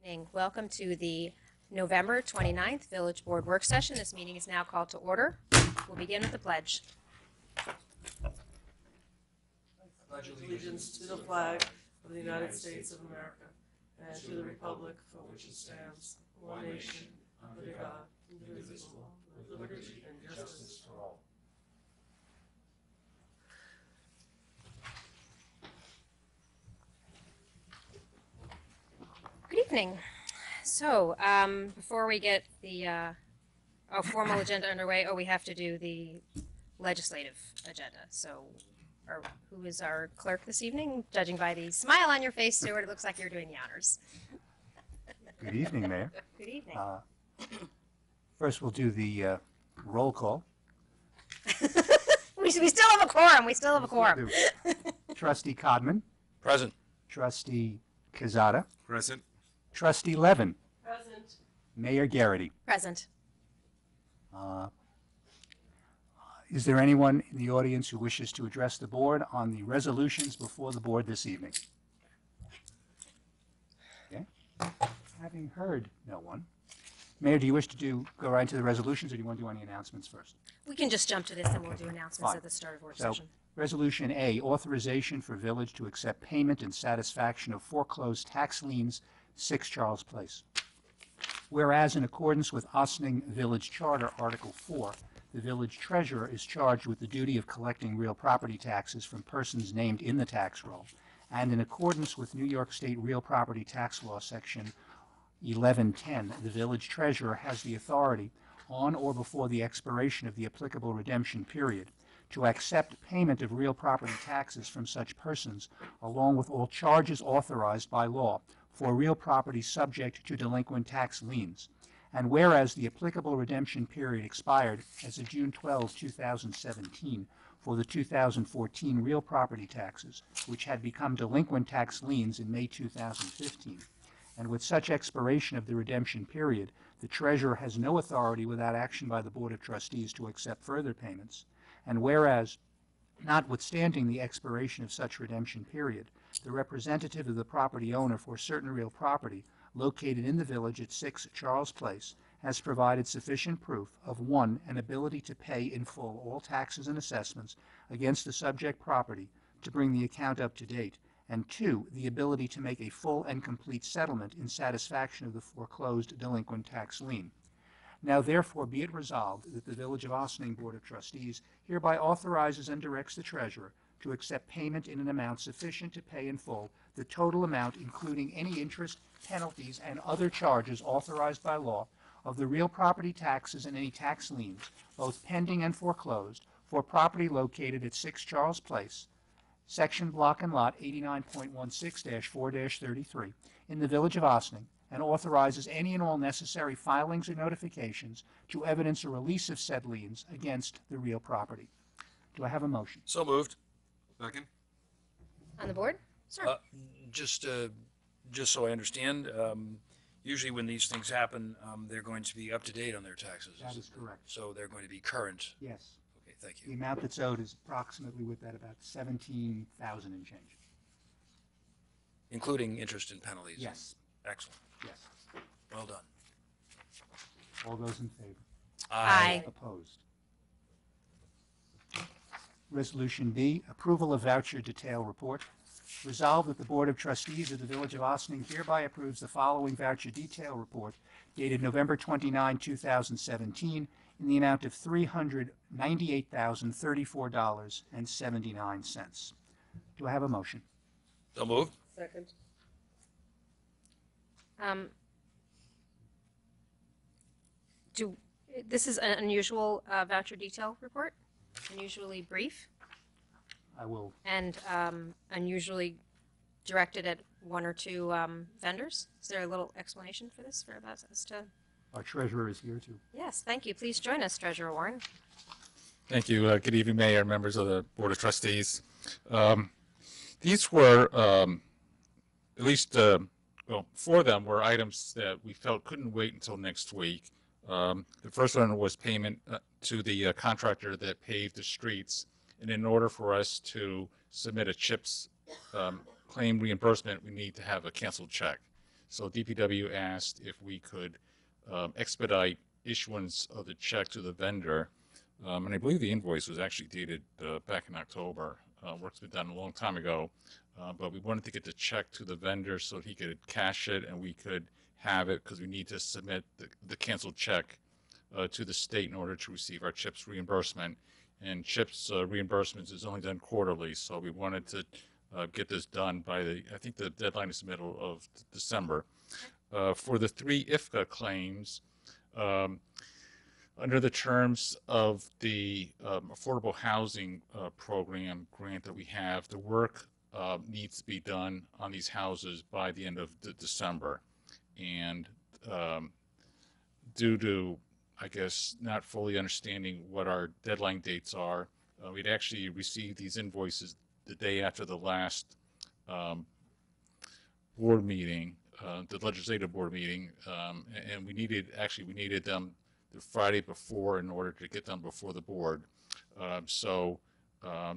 Evening. Welcome to the November 29th Village Board Work Session. This meeting is now called to order. We'll begin with the pledge. Pledge allegiance to the flag of the United States of America and to the republic for which it stands, one nation, under God, indivisible, with liberty and justice for all. Good evening. So, before we get the formal agenda underway, we have to do the legislative agenda. So, who is our clerk this evening? Judging by the smile on your face, Stuart, it looks like you're doing the honors. Good evening, Mayor. Good evening. First, we'll do the roll call. we still have a quorum. We still have a quorum. Trustee Codman. Present. Trustee Quezada. Present. Trustee Levin. Present. Mayor Garrity. Present. Is there anyone in the audience who wishes to address the board on the resolutions before the board this evening? Okay. Having heard no one, Mayor, do you wish to go right into the resolutions, or do you want to do any announcements first? We can just jump to this and we'll do announcements Fine. at the start of work So, session. Resolution A, authorization for village to accept payment and satisfaction of foreclosed tax liens, 6 Charles Place. Whereas in accordance with Ossining Village Charter, Article 4, the village treasurer is charged with the duty of collecting real property taxes from persons named in the tax roll, and in accordance with New York State Real Property Tax Law, Section 1110, the village treasurer has the authority, on or before the expiration of the applicable redemption period, to accept payment of real property taxes from such persons, along with all charges authorized by law for real property subject to delinquent tax liens. And whereas the applicable redemption period expired as of June 12, 2017 for the 2014 real property taxes, which had become delinquent tax liens in May 2015, and with such expiration of the redemption period, the treasurer has no authority without action by the Board of Trustees to accept further payments. And whereas, notwithstanding the expiration of such redemption period, the representative of the property owner for certain real property located in the village at 6 Charles Place has provided sufficient proof of 1, an ability to pay in full all taxes and assessments against the subject property to bring the account up to date, and 2, the ability to make a full and complete settlement in satisfaction of the foreclosed delinquent tax lien. Now therefore be it resolved that the Village of Ossining Board of Trustees hereby authorizes and directs the treasurer to accept payment in an amount sufficient to pay in full the total amount, including any interest, penalties, and other charges authorized by law, of the real property taxes and any tax liens, both pending and foreclosed, for property located at 6 Charles Place, Section Block and Lot 89.16-4-33, in the Village of Ossining, and authorizes any and all necessary filings or notifications to evidence a release of said liens against the real property. Do I have a motion? So moved. Second. On the board? Sir. Just so I understand, usually when these things happen, they're going to be up to date on their taxes. That is correct. So they're going to be current. Yes. Okay, thank The you. amount that's owed is approximately with that about 17,000 and change. Including interest and penalties. Yes. Excellent. Yes. Well done. All those in favor? Aye. Opposed? Resolution B, approval of voucher detail report. Resolved that the Board of Trustees of the Village of Ossining hereby approves the following voucher detail report dated November 29, 2017 in the amount of $398,034.79. Do I have a motion? So moved. Second. This is an unusual voucher detail report, unusually brief, I will. and unusually directed at 1 or 2 vendors. Is there a little explanation for this for us as to? Our treasurer is here too. Yes, thank you. Please join us, Treasurer Warren. Thank you. Good evening, Mayor, members of the Board of Trustees. These were, at least, well, 4 of them were items that we felt couldn't wait until next week. The first one was payment to the contractor that paved the streets. And in order for us to submit a CHIPS claim reimbursement, we need to have a canceled check. So DPW asked if we could expedite issuance of the check to the vendor. And I believe the invoice was actually dated back in October. Work's been done a long time ago, but we wanted to get the check to the vendor so he could cash it and we could have it because we need to submit the canceled check to the state in order to receive our CHIPS reimbursement. And CHIPS reimbursements is only done quarterly, so we wanted to get this done by I think the deadline is the middle of December. For the 3 IFCA claims, under the terms of the affordable housing program grant that we have, the work needs to be done on these houses by the end of December. And due to, I guess, not fully understanding what our deadline dates are, we'd actually received these invoices the day after the last board meeting, the legislative board meeting, and we needed them the Friday before in order to get them before the board.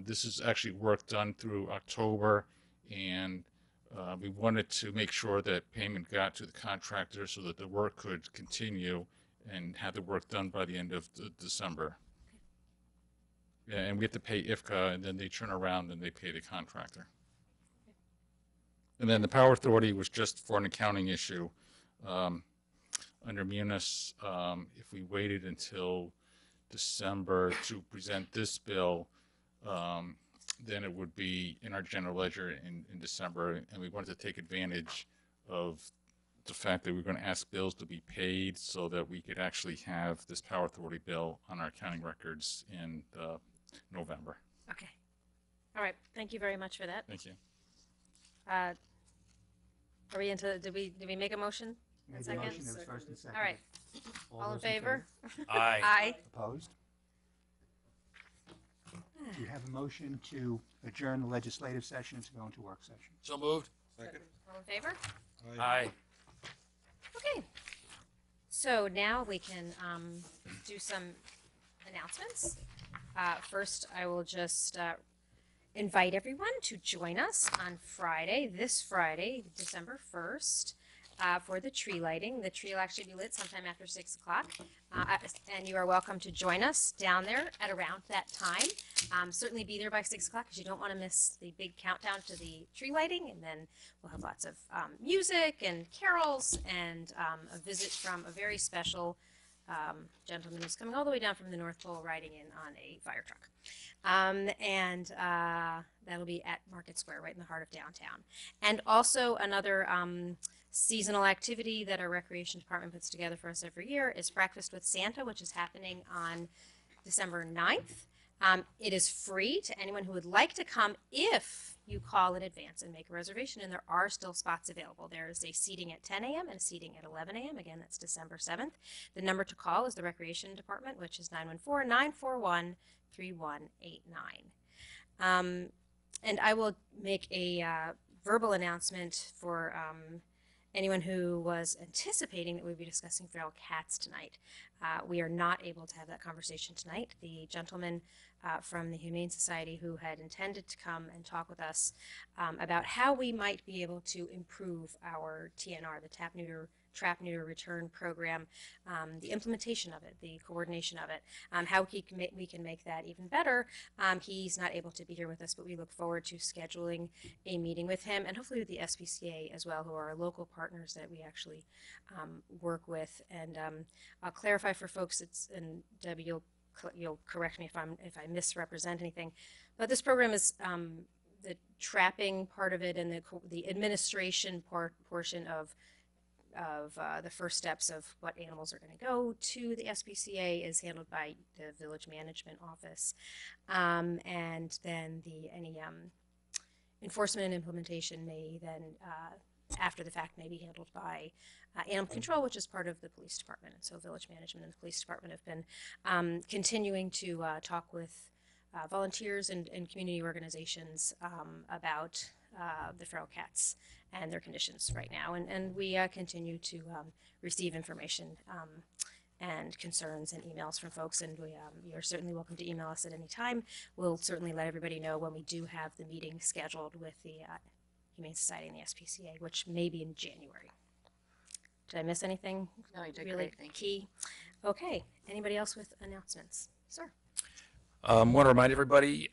This is actually work done through October, and we wanted to make sure that payment got to the contractor so that the work could continue and have the work done by the end of December. Yeah, and we have to pay IFCA, and then they turn around and they pay the contractor. And then the Power Authority was just for an accounting issue. Under Munis, if we waited until December to present this bill, then it would be in our general ledger in December, and we wanted to take advantage of the fact that we were going to ask bills to be paid so that we could actually have this Power Authority bill on our accounting records in November. Okay. All right. Thank you very much for that. Thank you. Are we into, did we make a motion? Made the Second? motion, it was first and second. All right. All in those favor? Aye. Aye. Opposed? Do you have a motion to adjourn the legislative session to go into work session? So moved. All in favor? Aye. Okay. So now we can do some announcements. First, I will just invite everyone to join us on Friday, this Friday, December 1st, for the tree lighting. The tree will actually be lit sometime after 6 o'clock. And you are welcome to join us down there at around that time. Certainly be there by 6 o'clock because you don't want to miss the big countdown to the tree lighting. And then we'll have lots of music and carols and a visit from a very special gentleman who's coming all the way down from the North Pole riding in on a fire truck. That'll be at Market Square, right in the heart of downtown. And also another seasonal activity that our recreation department puts together for us every year is Breakfast with Santa, which is happening on December 9th. It is free to anyone who would like to come if you call in advance and make a reservation, and there are still spots available. There is a seating at 10 a.m. and a seating at 11 a.m. Again, that's December 7th. The number to call is the recreation department, which is 914-941-3189. And I will make a verbal announcement for anyone who was anticipating that we'd be discussing feral cats tonight. We are not able to have that conversation tonight. The gentleman from the Humane Society who had intended to come and talk with us about how we might be able to improve our TNR, the Trap, Neuter, Return program, the implementation of it, the coordination of it, how we can make that even better. He's not able to be here with us, but we look forward to scheduling a meeting with him and hopefully with the SPCA as well, who are our local partners that we actually work with. And I'll clarify for folks, and Debbie, you'll correct me if I misrepresent anything, but this program is the trapping part of it and the administration portion of the first steps of what animals are going to go to the SPCA is handled by the Village Management Office, and then any enforcement and implementation may then after the fact may be handled by Animal Control, which is part of the police department. And so Village Management and the police department have been continuing to talk with volunteers and community organizations about the feral cats and their conditions right now. And we continue to receive information and concerns and emails from folks, and you are certainly welcome to email us at any time. We'll certainly let everybody know when we do have the meeting scheduled with the Humane Society and the SPCA, which may be in January. Did I miss anything No, you did really great. Thank you. key? Okay. Anybody else with announcements? Sir? Want to remind everybody,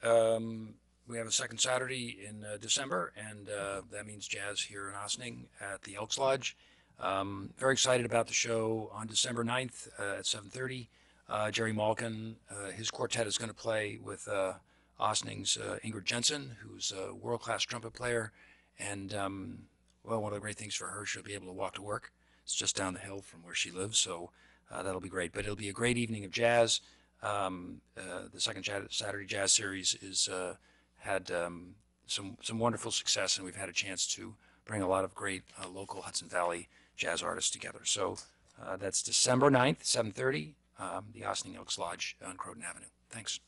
we have a second Saturday in December, and that means jazz here in Ossining at the Elks Lodge. Very excited about the show on December 9th at 7:30. Jerry Malkin, his quartet is going to play with Ossining's Ingrid Jensen, who's a world-class trumpet player. And, well, one of the great things for her, she'll be able to walk to work. It's just down the hill from where she lives, so that'll be great. But it'll be a great evening of jazz. The second Saturday Jazz Series is had some wonderful success, and we've had a chance to bring a lot of great local Hudson Valley jazz artists together. So that's December 9th, 7:30, the Ossining Elks Lodge on Croton Avenue. Thanks.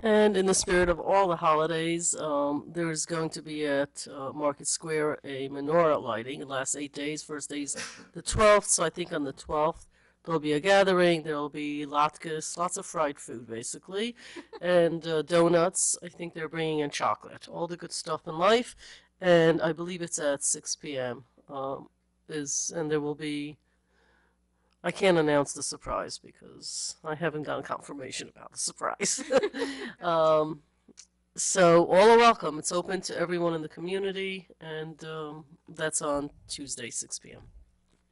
And in the spirit of all the holidays, there's going to be at Market Square a menorah lighting. It lasts 8 days. First day's the 12th, so I think on the 12th there'll be a gathering. There'll be latkes, lots of fried food basically, and donuts. I think they're bringing in chocolate, all the good stuff in life. And I believe it's at 6 p.m. And there will be. I can't announce the surprise because I haven't gotten confirmation about the surprise. So all are welcome. It's open to everyone in the community, and that's on Tuesday, 6 p.m.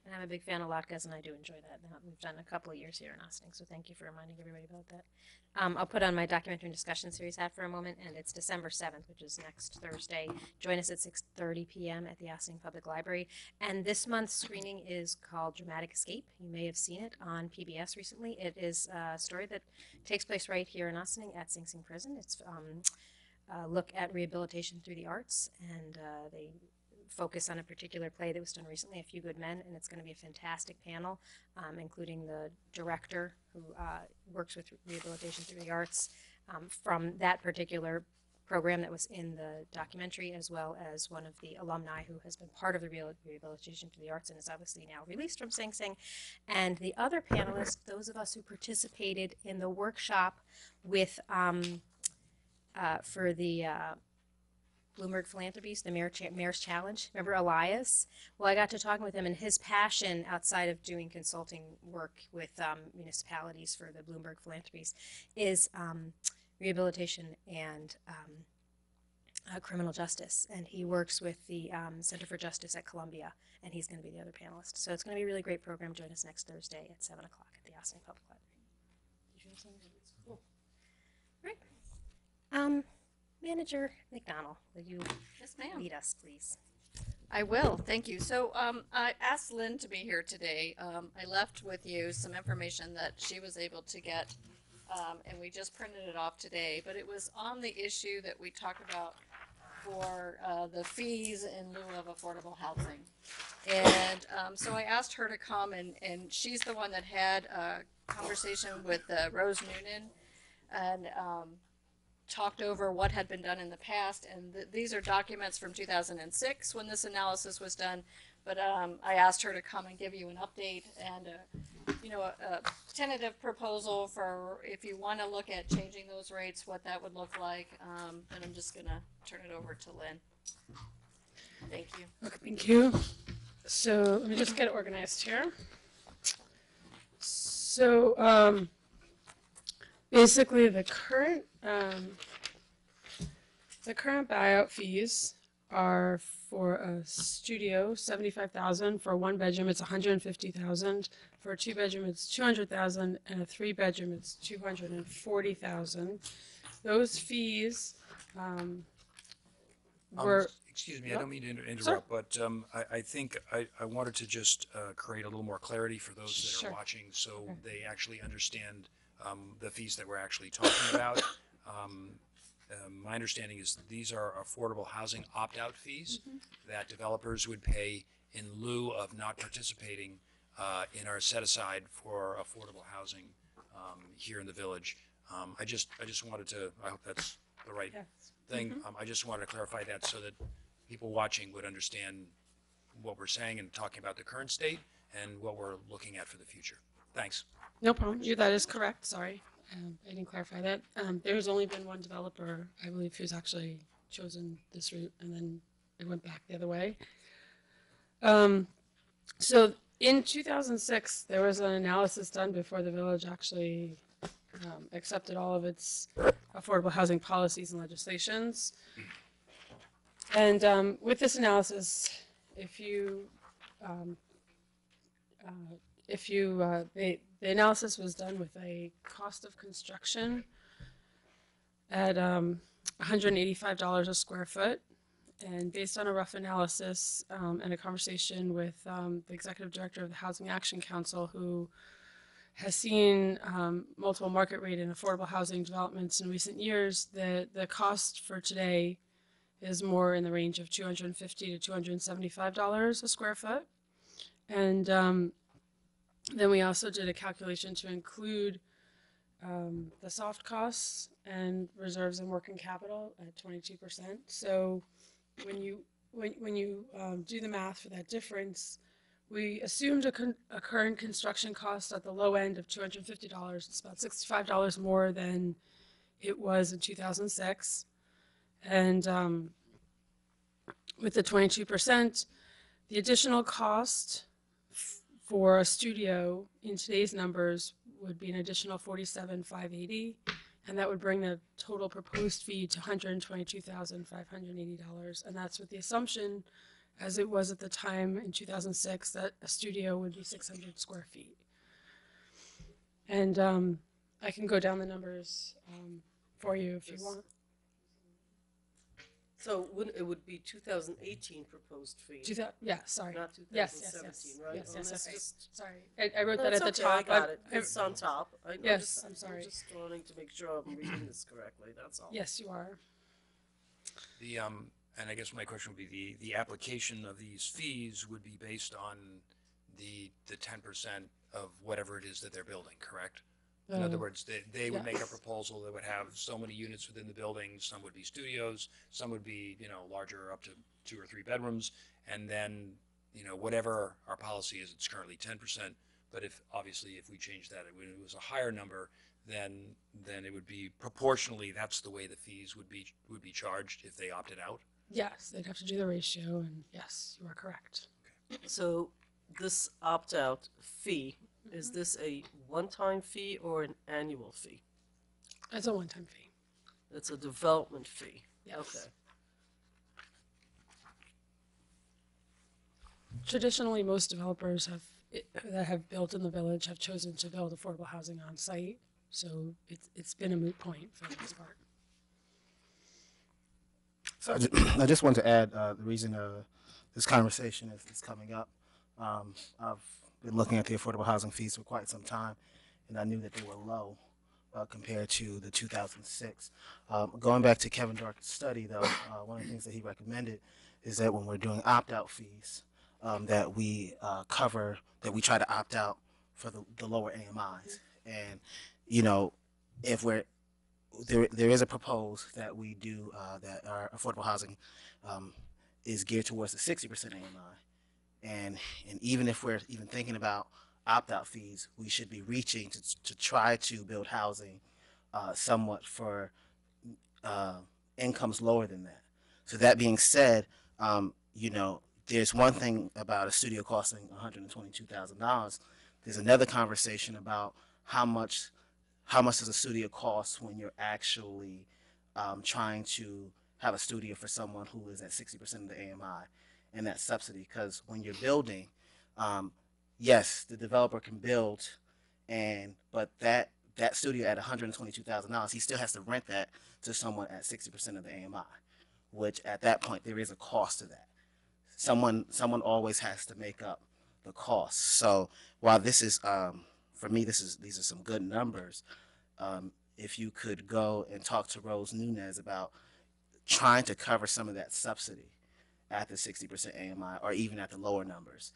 And I'm a big fan of latkes, and I do enjoy that. We've done a couple of years here in Ossining, so thank you for reminding everybody about that. I'll put on my documentary discussion series hat for a moment, and it's December 7th, which is next Thursday. Join us at 6:30 p.m. at the Ossining Public Library. And this month's screening is called Dramatic Escape. You may have seen it on PBS recently. It is a story that takes place right here in Ossining at Sing Sing Prison. It's a look at rehabilitation through the arts, and they focus on a particular play that was done recently, A Few Good Men, and it's going to be a fantastic panel, including the director who works with rehabilitation through the arts from that particular program that was in the documentary, as well as one of the alumni who has been part of the rehabilitation through the arts and is obviously now released from Sing Sing. And the other panelists, those of us who participated in the workshop with for the Bloomberg Philanthropies, the Mayor's Challenge. Remember Elias? Well, I got to talking with him, and his passion outside of doing consulting work with municipalities for the Bloomberg Philanthropies is rehabilitation and criminal justice. And he works with the Center for Justice at Columbia, and he's going to be the other panelist. So it's going to be a really great program. Join us next Thursday at 7 o'clock at the Ossining Public Library. Did you have something? Cool. Right. Manager McDonald, will you Yes, ma'am. lead us, please? I will. Thank you. So I asked Lynn to be here today. I left with you some information that she was able to get, and we just printed it off today. But it was on the issue that we talked about for the fees in lieu of affordable housing. And so I asked her to come, and she's the one that had a conversation with Rose Noonan, and talked over what had been done in the past, and these are documents from 2006 when this analysis was done, but I asked her to come and give you an update and a tentative proposal for if you want to look at changing those rates, what that would look like, and I'm just gonna turn it over to Lynn. Thank you. Okay, thank you. So let me just get organized here. So basically the current buyout fees are for a studio, $75,000. For a 1-bedroom, it's $150,000. For a 2-bedroom, it's $200,000, and a 3-bedroom, it's $240,000. Those fees were. Excuse me, I don't mean to interrupt, but I think I wanted to just create a little more clarity for those that Sure. are watching, so they actually understand the fees that we're actually talking about. My understanding is these are affordable housing opt-out fees that developers would pay in lieu of not participating in our set-aside for affordable housing here in the village. I just wanted to, I hope that's the right thing. I just wanted to clarify that so that people watching would understand what we're saying and talking about the current state and what we're looking at for the future. Thanks. No problem. That is correct. Sorry. I didn't clarify that. There's only been one developer, I believe, who's actually chosen this route, and then it went back the other way. So in 2006, there was an analysis done before the village actually accepted all of its affordable housing policies and legislations. And with this analysis, the analysis was done with a cost of construction at $185 a square foot. And based on a rough analysis and a conversation with the executive director of the Housing Action Council, who has seen multiple market rate and affordable housing developments in recent years, the cost for today is more in the range of $250 to $275 a square foot. And then we also did a calculation to include the soft costs and reserves and working capital at 22%. So when you do the math for that difference, we assumed a current construction cost at the low end of $250. It's about $65 more than it was in 2006. And with the 22%, the additional cost for a studio in today's numbers would be an additional $47,580, and that would bring the total proposed fee to $122,580. And that's with the assumption, as it was at the time in 2006, that a studio would be 600 square feet. And I can go down the numbers for you if you want. So it would be 2018 proposed fee, Yeah, sorry. not Yes, 2017, right? Yes, Well, yes, that's yes. just- Sorry. I wrote No, that it's at the okay, top. I got it. It's on top. Yes, I'm sorry. I'm just wanting to make sure I'm reading this correctly, that's all. Yes, you are. The and I guess my question would be the application of these fees would be based on the 10% of whatever it is that they're building, correct? In other words, they would make a yes. proposal that would have so many units within the building. Some would be studios, some would be, larger, up to 2 or 3 bedrooms, and then, whatever our policy is, it's currently 10%. But if we change that, it was a higher number, then it would be proportionally. That's the way the fees would be charged if they opted out. Yes, they'd have to do the ratio, and yes, you are correct. So this opt-out fee, is this a one-time fee or an annual fee? It's a one-time fee. It's a development fee. Yes. Okay. Traditionally, most developers that have built in the village have chosen to build affordable housing on site, so it's been a moot point for the most part. So I just want to add the reason this conversation is coming up. I've been looking at the affordable housing fees for quite some time, and I knew that they were low compared to the 2006. Going back to Kevin Dark's study, though, one of the things that he recommended is that when we're doing opt-out fees, that we try to opt out for the lower AMIs. And, if there is a proposal that we do that our affordable housing is geared towards the 60% AMI. And even if we're even thinking about opt-out fees, we should be reaching to try to build housing somewhat for incomes lower than that. So that being said, there's one thing about a studio costing $122,000. There's another conversation about how much does a studio cost when you're actually trying to have a studio for someone who is at 60% of the AMI and that subsidy. Because when you're building, yes, the developer can build, but that studio at $122,000, he still has to rent that to someone at 60% of the AMI, which at that point there is a cost to that. Someone always has to make up the cost. So while this is for me, these are some good numbers. If you could go and talk to Rose Nunez about trying to cover some of that subsidy at the 60% AMI or even at the lower numbers.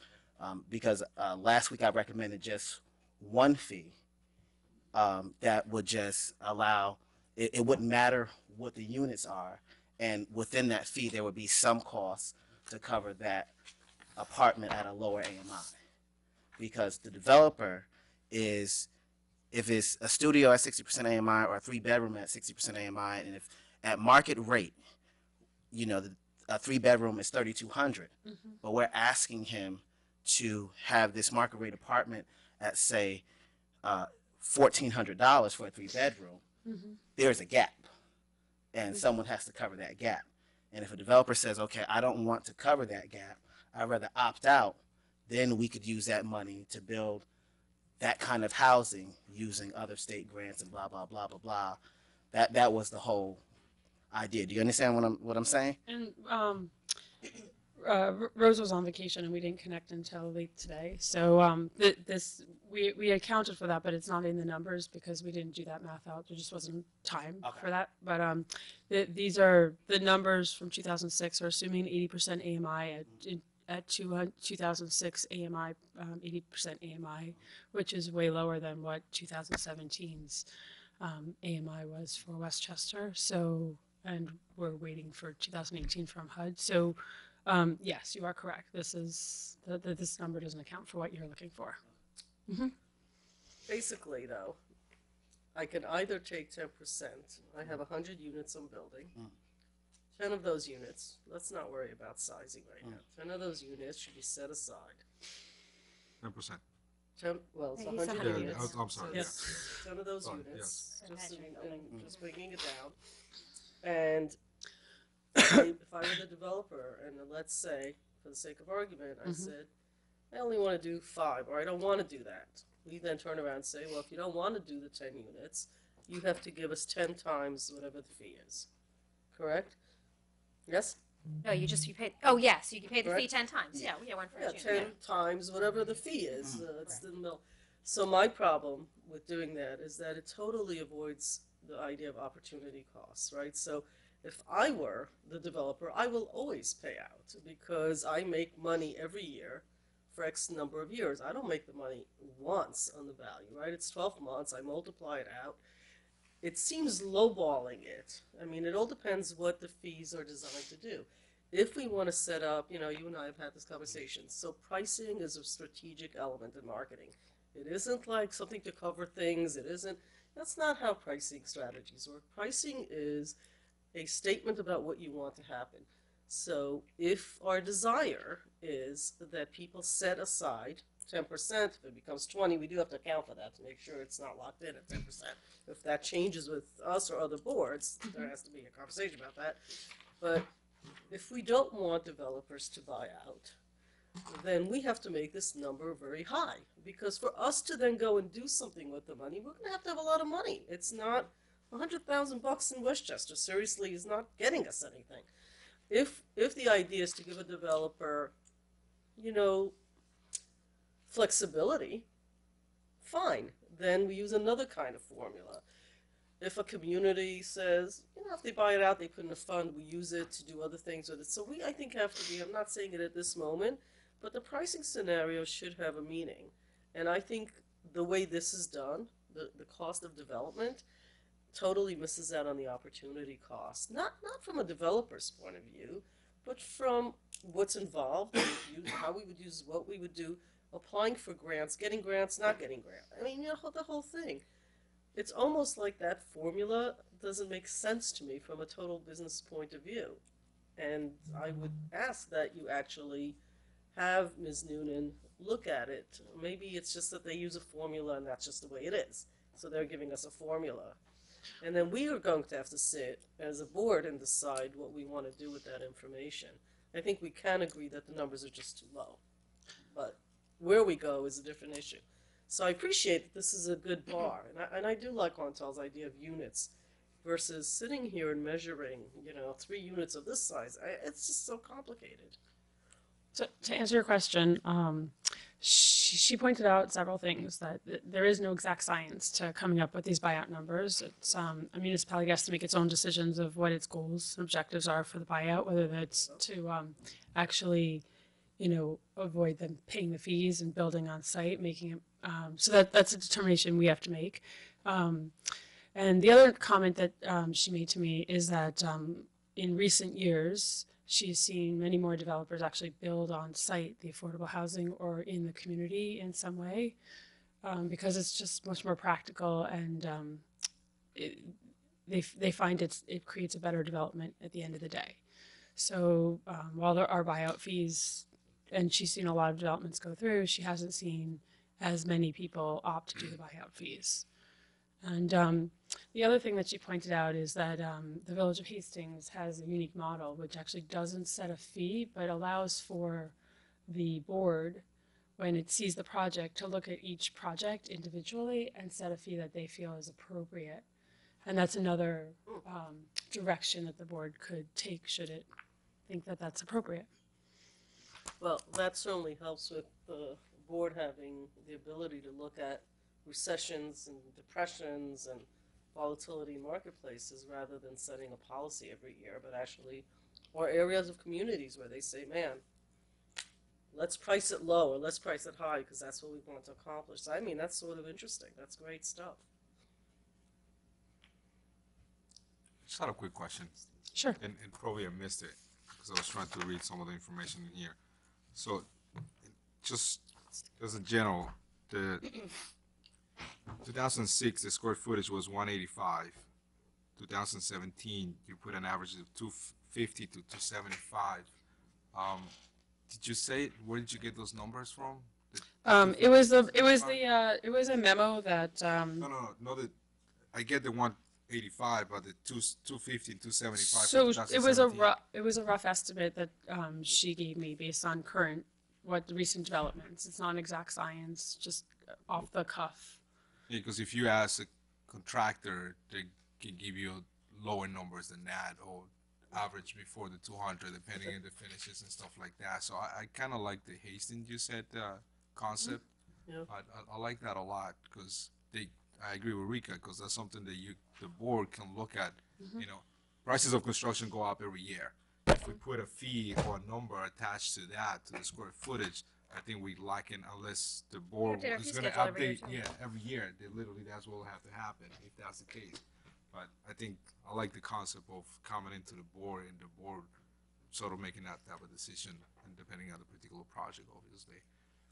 Because last week I recommended just one fee that would just allow, it wouldn't matter what the units are, and within that fee there would be some costs to cover that apartment at a lower AMI. Because the developer is, if it's a studio at 60% AMI or a 3-bedroom at 60% AMI, and if at market rate, a 3-bedroom is 3,200, but we're asking him to have this market rate apartment at say $1,400 for a 3-bedroom. There's a gap, and someone has to cover that gap. And if a developer says, okay, I don't want to cover that gap, I'd rather opt out, then we could use that money to build that kind of housing using other state grants and blah blah blah blah blah. That was the whole idea. Do you understand what I'm saying? And Rose was on vacation and we didn't connect until late today. So we accounted for that, but it's not in the numbers because we didn't do that math out. There just wasn't time for that. But these are the numbers from 2006 are assuming 80% AMI at 2006 AMI, 80% AMI, which is way lower than what 2017's AMI was for Westchester. So, and we're waiting for 2018 from HUD. So, yes, you are correct. This is this number doesn't account for what you're looking for. Basically, though, I can either take 10%. I have 100 units I'm building. 10 of those units, let's not worry about sizing right now. 10 of those units should be set aside. 10%. 10, well, it's He's 100 100 units. units. I'm sorry. Yes. 10 of those Sorry, units, just, Imagine just breaking it down. And if I were the developer, and let's say, for the sake of argument, I said, I only want to do 5, or I don't want to do that. We then turn around and say, well, if you don't want to do the 10 units, you have to give us 10 times whatever the fee is. Correct? Yes? No, you paid. Oh, yes, you can pay the fee Correct? 10 times. Yeah, one for Yeah, each 10 unit. times whatever the fee is. It's the mill. So my problem with doing that is that it totally avoids the idea of opportunity costs, right? So if I were the developer, I will always pay out because I make money every year for X number of years. I don't make the money once on the value, right? It's 12 months. I multiply it out. It seems lowballing it. I mean, it all depends what the fees are designed to do. If we want to set up, you and I have had this conversation. So pricing is a strategic element in marketing. It isn't like something to cover things. That's not how pricing strategies work. Pricing is a statement about what you want to happen. So if our desire is that people set aside 10%, if it becomes 20, we do have to account for that to make sure it's not locked in at 10%. If that changes with us or other boards, there has to be a conversation about that. But if we don't want developers to buy out, then we have to make this number very high. Because for us to then go and do something with the money, we're going to have a lot of money. It's not $100,000 in Westchester, seriously, is not getting us anything. If the idea is to give a developer, flexibility, fine. Then we use another kind of formula. If a community says, if they buy it out, they put in a fund, we use it to do other things with it. So we, I think, have to be, I'm not saying it at this moment, but the pricing scenario should have a meaning. And I think the way this is done, the cost of development, totally misses out on the opportunity cost. Not from a developer's point of view, but from what's involved, how we would use, what we would do, applying for grants, getting grants, not getting grants. I mean, the whole thing. It's almost like that formula doesn't make sense to me from a total business point of view. And I would ask that you actually have Ms. Noonan look at it. Maybe it's just that they use a formula and that's just the way it is. So they're giving us a formula. And then we are going to have to sit as a board and decide what we want to do with that information. I think we can agree that the numbers are just too low. But where we go is a different issue. So I appreciate that this is a good bar. And I do like Montal's idea of units versus sitting here and measuring, 3 units of this size. It's just so complicated. So to answer your question, she pointed out several things that there is no exact science to coming up with these buyout numbers. It's a municipality has to make its own decisions of what its goals and objectives are for the buyout, whether that's to actually, avoid them paying the fees and building on site, making it so that's a determination we have to make. And the other comment that she made to me is that in recent years, she's seen many more developers actually build on site the affordable housing or in the community in some way because it's just much more practical and they find it creates a better development at the end of the day. So while there are buyout fees, and she's seen a lot of developments go through, she hasn't seen as many people opt to do the buyout fees. And the other thing that she pointed out is that the Village of Hastings has a unique model, which actually doesn't set a fee, but allows for the board, when it sees the project, to look at each project individually and set a fee that they feel is appropriate. And that's another direction that the board could take should it think that that's appropriate. Well, that certainly helps with the board having the ability to look at recessions and depressions and volatility in marketplaces rather than setting a policy every year, but actually, or areas of communities where they say, man, let's price it low or let's price it high because that's what we want to accomplish. So, I mean, that's sort of interesting. That's great stuff. Just had a quick question, Sure. and probably I missed it because I was trying to read some of the information in here. So, just as a general, the 2006, the square footage was 185. 2017, you put an average of 250 to 275. Did you say, where did you get those numbers from? It was a memo that No, I get the 185, but the 250 and 275. so for it was a 2017. rough estimate that she gave me based on what the recent developments. It's not an exact science, just off the cuff. Yeah, because if you ask a contractor, they can give you lower numbers than that, or average before the 200, depending on the finishes and stuff like that. So I kind of like the Hastings you said concept. Yeah. I like that a lot because I agree with Rika because that's something that the board can look at. You know, prices of construction go up every year. If we put a fee or a number attached to that, to the square footage, I think we lack it unless the board Update our is fee going to schedule every year, update, too. every year. Literally, that's what will have to happen if that's the case. But I think I like the concept of coming into the board and the board sort of making that type of decision, and depending on the particular project, obviously.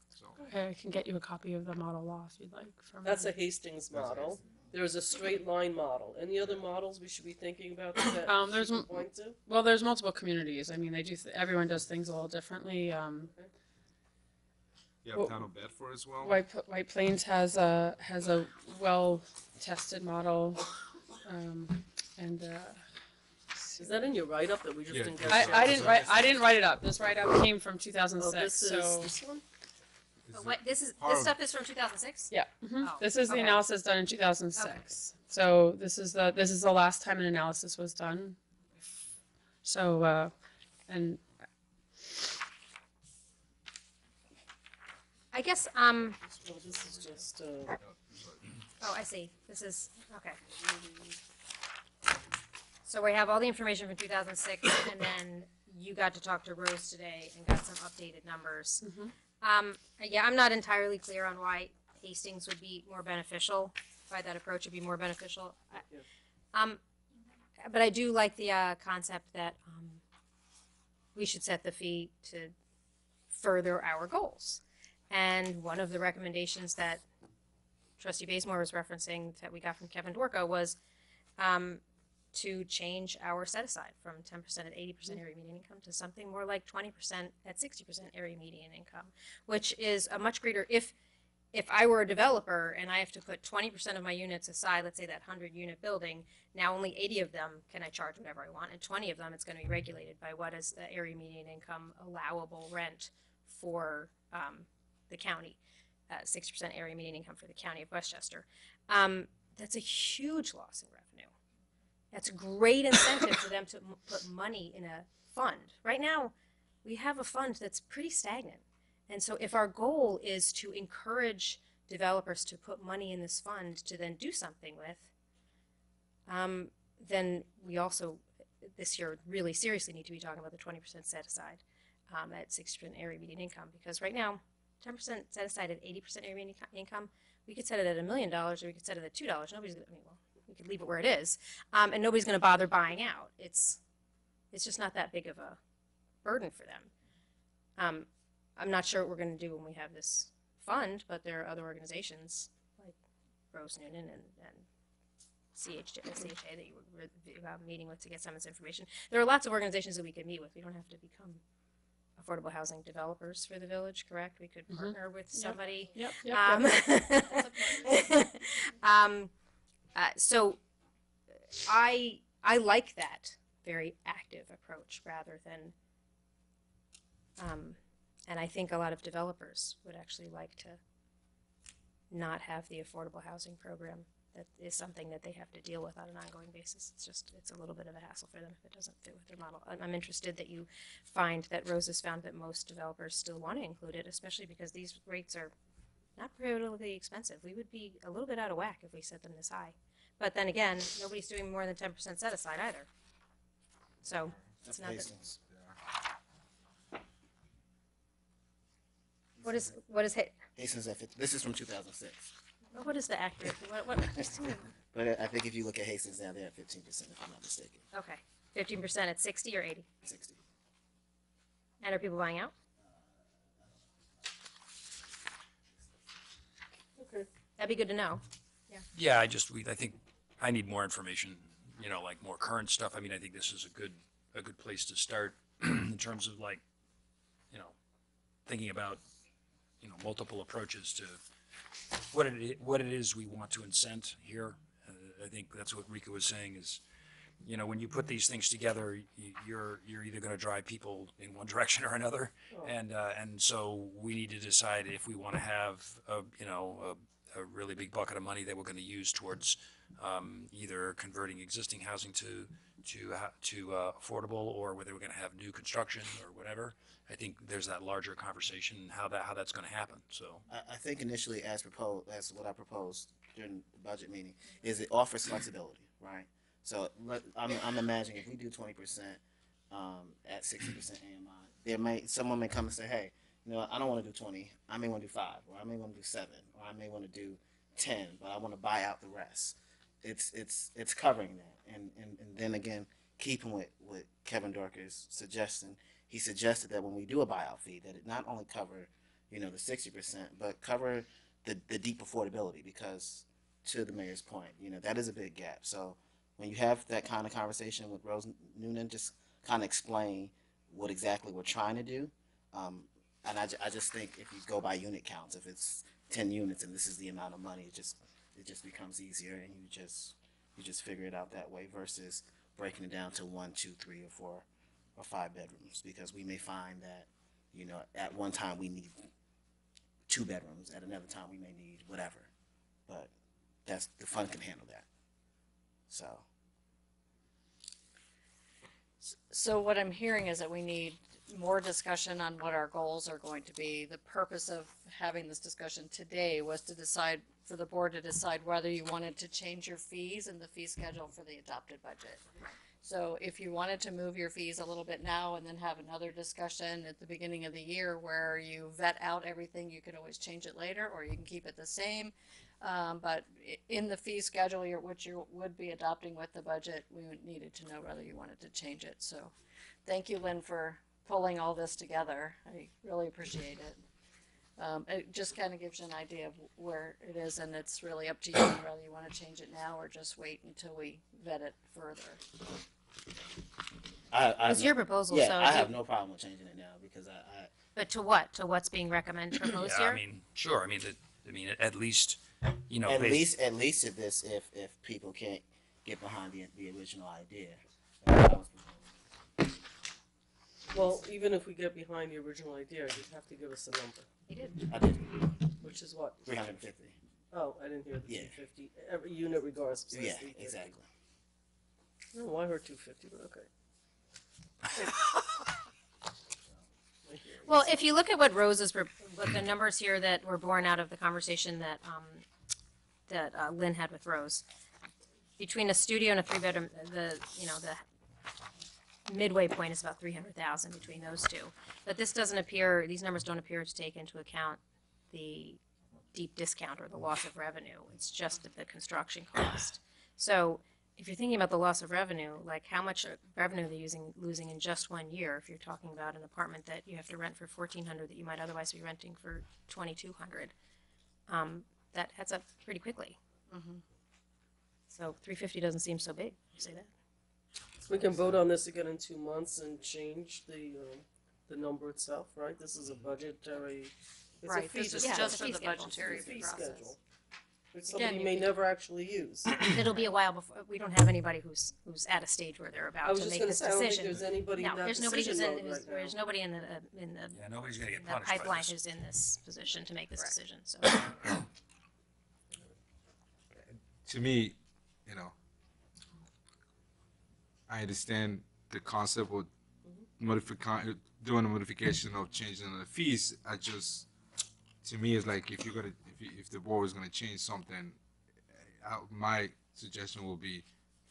So I can get you a copy of the model law if you'd like. That's a Hastings model. There's a straight line model. Any other models we should be thinking about that There's you can point to? Well, there's multiple communities. I mean, everyone does things a little differently. you have Well, town of Bedford as well. White Plains has a well-tested model, and Is that in your write-up that we just Yeah, didn't get? I didn't write it up. This write-up came from 2006. Oh, this is So this one? But what, this part of- stuff is from 2006? yeah, Oh, this is the okay. analysis done in 2006. So this is the last time an analysis was done. So and I guess, Well, this is just, oh, I see. This is, okay. So we have all the information from 2006, and then you got to talk to Rose today and got some updated numbers. Yeah, I'm not entirely clear on why Hastings would be more beneficial, why that approach would be more beneficial. But I do like the concept that we should set the fee to further our goals. And one of the recommendations that Trustee Bazemore was referencing that we got from Kevin Dworko was to change our set aside from 10% at 80% area median income to something more like 20% at 60% area median income, which is a much greater, if I were a developer and I have to put 20% of my units aside, let's say that 100-unit building, now only 80 of them can I charge whatever I want, and 20 of them it's going to be regulated by what is the area median income allowable rent for the county, 60% area median income for the county of Westchester. That's a huge loss in revenue. That's a great incentive for them to put money in a fund. Right now, we have a fund that's pretty stagnant. And so if our goal is to encourage developers to put money in this fund to then do something with, then we also this year really seriously need to be talking about the 20% set aside at 60% area median income, because right now 10% set aside at 80% area median income, we could set it at $1 million or we could set it at $2. Nobody's gonna, we could leave it where it is, and nobody's going to bother buying out. It's just not that big of a burden for them. I'm not sure what we're going to do when we have this fund, but there are other organizations like Rose Noonan and CHA that you were meeting with to get some of this information. There are lots of organizations that we could meet with. We don't have to become affordable housing developers for the village, correct? We could partner with somebody. Yep. So I like that very active approach rather than, and I think a lot of developers would actually like to not have the affordable housing program. That is something that they have to deal with on an ongoing basis. It's a little bit of a hassle for them if it doesn't fit with their model. I'm interested that you find that Rose has found that most developers still want to include it, especially because these rates are not prohibitively expensive. We would be a little bit out of whack if we set them this high. But then again, nobody's doing more than 10% set aside either. So it's not that, Hastings. what is Hastings at 50, this is from 2006. what is the accurate what But I think if you look at Hastings now, they're at 15%, if I'm not mistaken. okay, 15% at 60 or 80, 60. and are people buying out? Okay. That'd be good to know. Yeah, I think I need more information, like more current stuff. I mean, I think this is a good place to start in terms of like, thinking about, multiple approaches to what it is we want to incent here. I think that's what Rika was saying is, when you put these things together, you're either going to drive people in one direction or another, and so we need to decide if we want to have a really big bucket of money that we're going to use towards either converting existing housing to affordable, or whether we're going to have new construction or whatever. I think there's that larger conversation how that's going to happen. So I think initially, as what I proposed during the budget meeting, is it offers flexibility, right? So I'm imagining if we do 20% at 60% AMI, someone may come and say, hey, I don't want to do 20. I may want to do 5, or I may want to do 7, or I may want to do 10, but I want to buy out the rest. It's covering that, and then again, keeping with what Kevin Dorker's suggestion, he suggested that when we do a buyout fee, that it not only cover, the 60%, but cover the deep affordability, because to the mayor's point, that is a big gap. So when you have that kind of conversation with Rose Noonan, just kind of explain what exactly we're trying to do. And I just think if you go by unit counts, if it's 10 units and this is the amount of money, it just becomes easier, and you just figure it out that way versus breaking it down to 1, 2, 3, or 4, or 5 bedrooms, because we may find that, at one time we need 2 bedrooms, at another time we may need whatever, but the fund can handle that. So what I'm hearing is that we need more discussion on what our goals are going to be. The purpose of having this discussion today was for the board to decide whether you wanted to change your fees and the fee schedule for the adopted budget. So if you wanted to move your fees a little bit now and then have another discussion at the beginning of the year where you vet out everything, you could always change it later, or you can keep it the same. But in the fee schedule, which you would be adopting with the budget, we needed to know whether you wanted to change it. So thank you, Lynn, for pulling all this together. I really appreciate it. It just kind of gives you an idea of where it is, and it's really up to you whether you want to change it now or just wait until we vet it further. It's your proposal, yeah, so I have no problem with changing it now, because but to what? To what's being recommended proposed yeah, here? I mean, sure. I mean, at least, at least if people can't get behind the original idea. Well, even if we get behind the original idea, you'd have to give us a number, You did. I did which is what? 350. Oh, I didn't hear the Yeah. 250. Every unit regardless says Yeah, 350. exactly. No, I heard 250, but okay. Well, if you look at what what the numbers here that were born out of the conversation that Lynn had with Rose, between a studio and a 3-bedroom, the midway point is about 300,000 between those two. But these numbers don't appear to take into account the deep discount or the loss of revenue. It's just the construction cost. So if you're thinking about the loss of revenue, like how much revenue they're losing in just 1 year, if you're talking about an apartment that you have to rent for $1,400 that you might otherwise be renting for $2,200, that adds up pretty quickly. Mm-hmm. So 350 doesn't seem so big, you say that? We can vote on this again in 2 months and change the number itself, right? This is a budgetary, it's a Right, fee this is Yeah, just it's a for fee the schedule. budgetary It's a fee process. schedule, which somebody you may could- never actually use. It'll be a while before, we don't have anybody who's at a stage where they're I about was to just make gonna this say, I don't think decision. there's anybody in No, that there's nobody who's decision in, mode right now. there's nobody in Yeah, nobody's gonna get the punished by pipeline this. who's in this position to make this Correct. decision, so. To me, you know, I understand the concept of doing a modification of changing the fees. To me, it's like if the board was gonna change something, my suggestion will be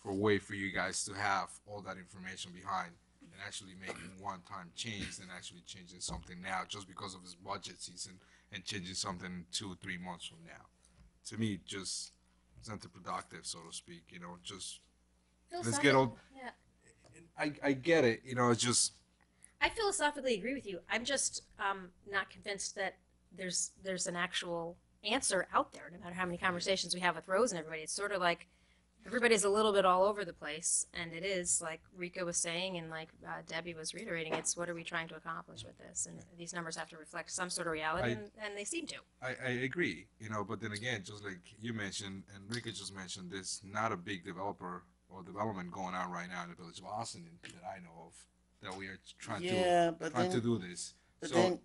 for a way for you guys to have all that information behind and actually making one-time change than actually changing something now just because of this budget season and changing something 2 or 3 months from now. To me, just it's anti-productive, so to speak. You know, just let's get all. Yeah. I get it. You know, it's just I philosophically agree with you. I'm just not convinced that there's an actual answer out there. No matter how many conversations we have with Rose and everybody, it's sort of like everybody's a little bit all over the place, and it is like Rika was saying, and like Debbie was reiterating. It's what are we trying to accomplish with this? And these numbers have to reflect some sort of reality, and they seem to. I agree. You know, but then again, just like you mentioned and Rika just mentioned, there's not a big developer or development going on right now in the village of Austin that I know of that we are trying to do this. But So then,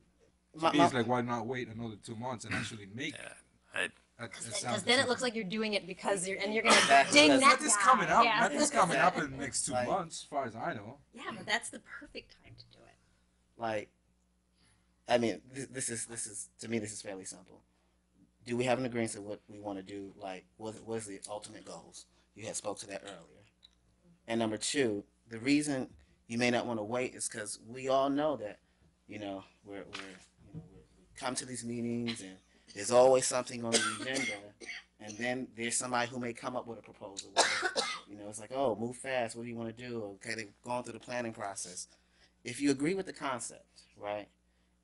to me, it's like why not wait another 2 months and actually make Yeah, Because then it looks like you're doing it because you're gonna That's- ding that's- that nothing's guy. coming up. Yeah. Nothing's coming up in the next 2 Like- months, as far as I know. Yeah, but that's the perfect time to do it. like, I mean, this is to me, this is fairly simple. Do we have an agreement of what we want to do? Like, what is the ultimate goals? You had spoke to that earlier. And number two, the reason you may not want to wait is because we all know that, you know, we come to these meetings and there's always something on the agenda, and then there's somebody who may come up with a proposal. You know, it's like, oh, move fast. What do you want to do? Okay, they've gone through the planning process. If you agree with the concept, right,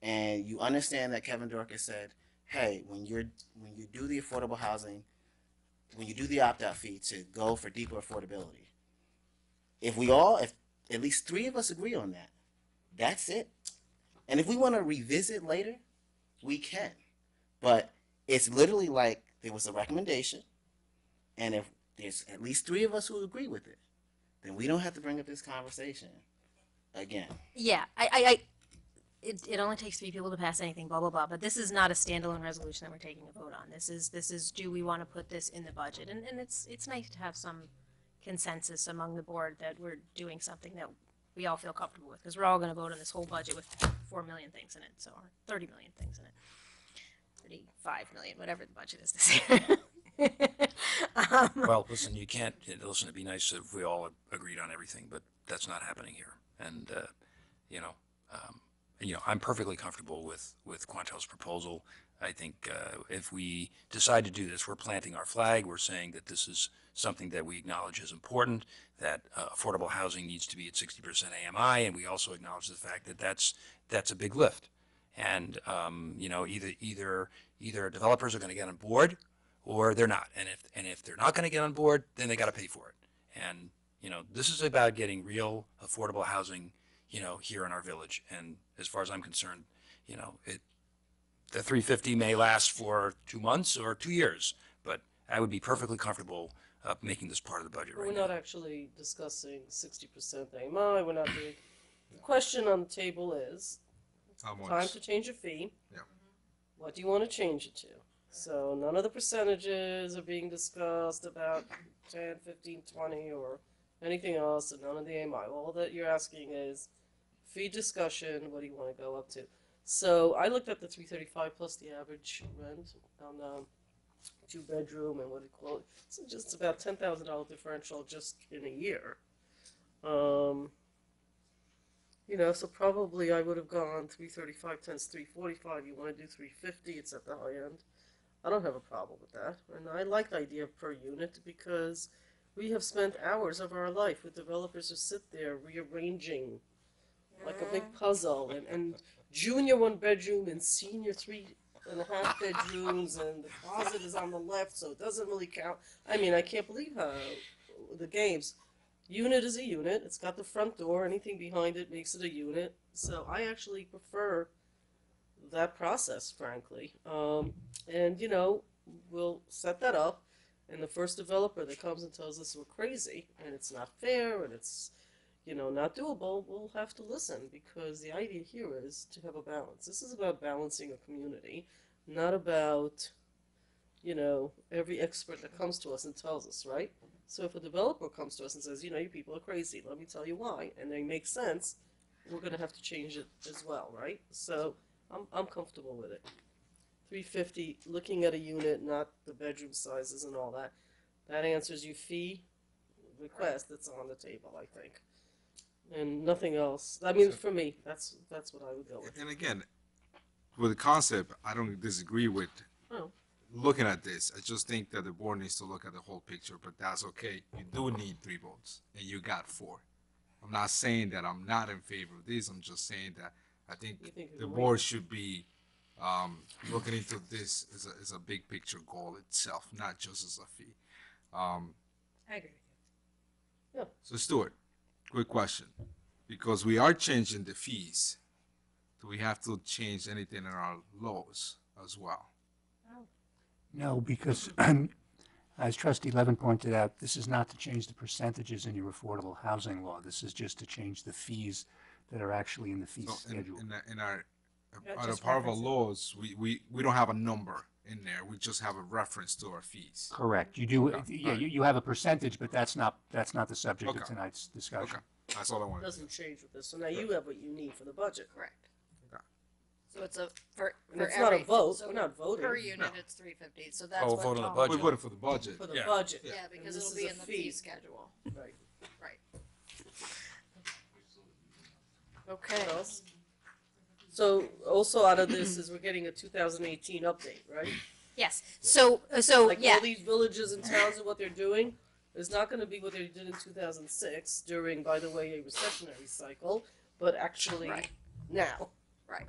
and you understand that Kevin Dorcas said, hey, when you do the affordable housing, when you do the opt-out fee to go for deeper affordability, if at least 3 of us agree on that, that's it. And if we want to revisit later, we can. But it's literally like there was a recommendation, and if there's at least 3 of us who agree with it, then we don't have to bring up this conversation again. Yeah, it only takes 3 people to pass anything, blah, blah, blah. But this is not a standalone resolution that we're taking a vote on. This is do we want to put this in the budget? And it's nice to have some consensus among the board that we're doing something that we all feel comfortable with, because we're all going to vote on this whole budget with 4 million things in it, so or 30 million things in it. 35 million, whatever the budget is this year. Well, listen, you can't, listen, it'd be nice if we all agreed on everything, but that's not happening here. And, I'm perfectly comfortable with Quantel's proposal. I think if we decide to do this, we're planting our flag. We're saying that this is something that we acknowledge is important, that affordable housing needs to be at 60% AMI, and we also acknowledge the fact that that's a big lift. And, either developers are going to get on board or they're not. And if they're not going to get on board, then they got to pay for it. And, this is about getting real affordable housing, here in our village. And as far as I'm concerned, the 350 may last for 2 months or 2 years, but I would be perfectly comfortable making this part of the budget We're right not now. actually discussing 60% AMI. We're not doing. The question on the table is How much? time to change a fee. Yeah. What do you want to change it to? So none of the percentages are being discussed about 10, 15, 20 or anything else, and none of the AMI. All that you're asking is fee discussion. What do you want to go up to? So I looked at the 335 plus the average rent on 2-bedroom and what it called. It's just about $10,000 differential just in a year. So probably I would have gone 335 times 345. You want to do 350? It's at the high end. I don't have a problem with that, and I like the idea of per unit because we have spent hours of our life with developers who sit there rearranging like a big puzzle, and junior 1-bedroom and senior 3 and half bedrooms, and the closet is on the left, so it doesn't really count. I mean, I can't believe how the games. Unit is a unit. It's got the front door. Anything behind it makes it a unit. So I actually prefer that process, frankly. And you know, we'll set that up, and the first developer that comes and tells us we're crazy and it's not fair and it's, you know, not doable, we'll have to listen, because the idea here is to have a balance. This is about balancing a community, not about, you know, every expert that comes to us and tells us, right? So if a developer comes to us and says, you know, you people are crazy, let me tell you why, and they make sense, we're going to have to change it as well, right? So I'm comfortable with it. 350, looking at a unit, not the bedroom sizes and all that. That answers your fee request that's on the table, I think. And nothing else. I mean, for me, that's what I would go with. And again, with the concept, I don't disagree with Oh. looking at this. I just think that the board needs to look at the whole picture, but that's okay. You do need 3 votes, and you got 4. I'm not saying that I'm not in favor of this. I'm just saying that I think You think the it'll board should be looking into this as a big picture goal itself, not just as a fee. I agree with you. So Stuart, quick question. Because we are changing the fees, do we have to change anything in our laws as well? No, because as trustee Levin pointed out, this is not to change the percentages in your affordable housing law. This is just to change the fees that are actually in the fee So schedule. in our, Yeah, out just of part of our reference it. laws, we don't have a number in there. We just have a reference to our fees. Correct. You do, Okay. yeah, Alright. you have a percentage, but that's not the subject of Okay. tonight's discussion. Okay, that's all I It wanted. doesn't change with this. So now you have what you need for the budget. Correct. Okay. So it's a, for And it's every. not a vote. so We're not voting. Per unit, No. it's 350, so that's Oh, what vote on the Tom- budget. We voted for the budget. For the Yeah. budget. Yeah, And because this it'll is be a in the fee. fee schedule. Right. Right. Okay. What else? So also out of this is we're getting a 2018 update, right? Yes. So Like yeah. all these villages and towns and what they're doing is not going to be what they did in 2006 during, by the way, a recessionary cycle, but actually Right. now. Right.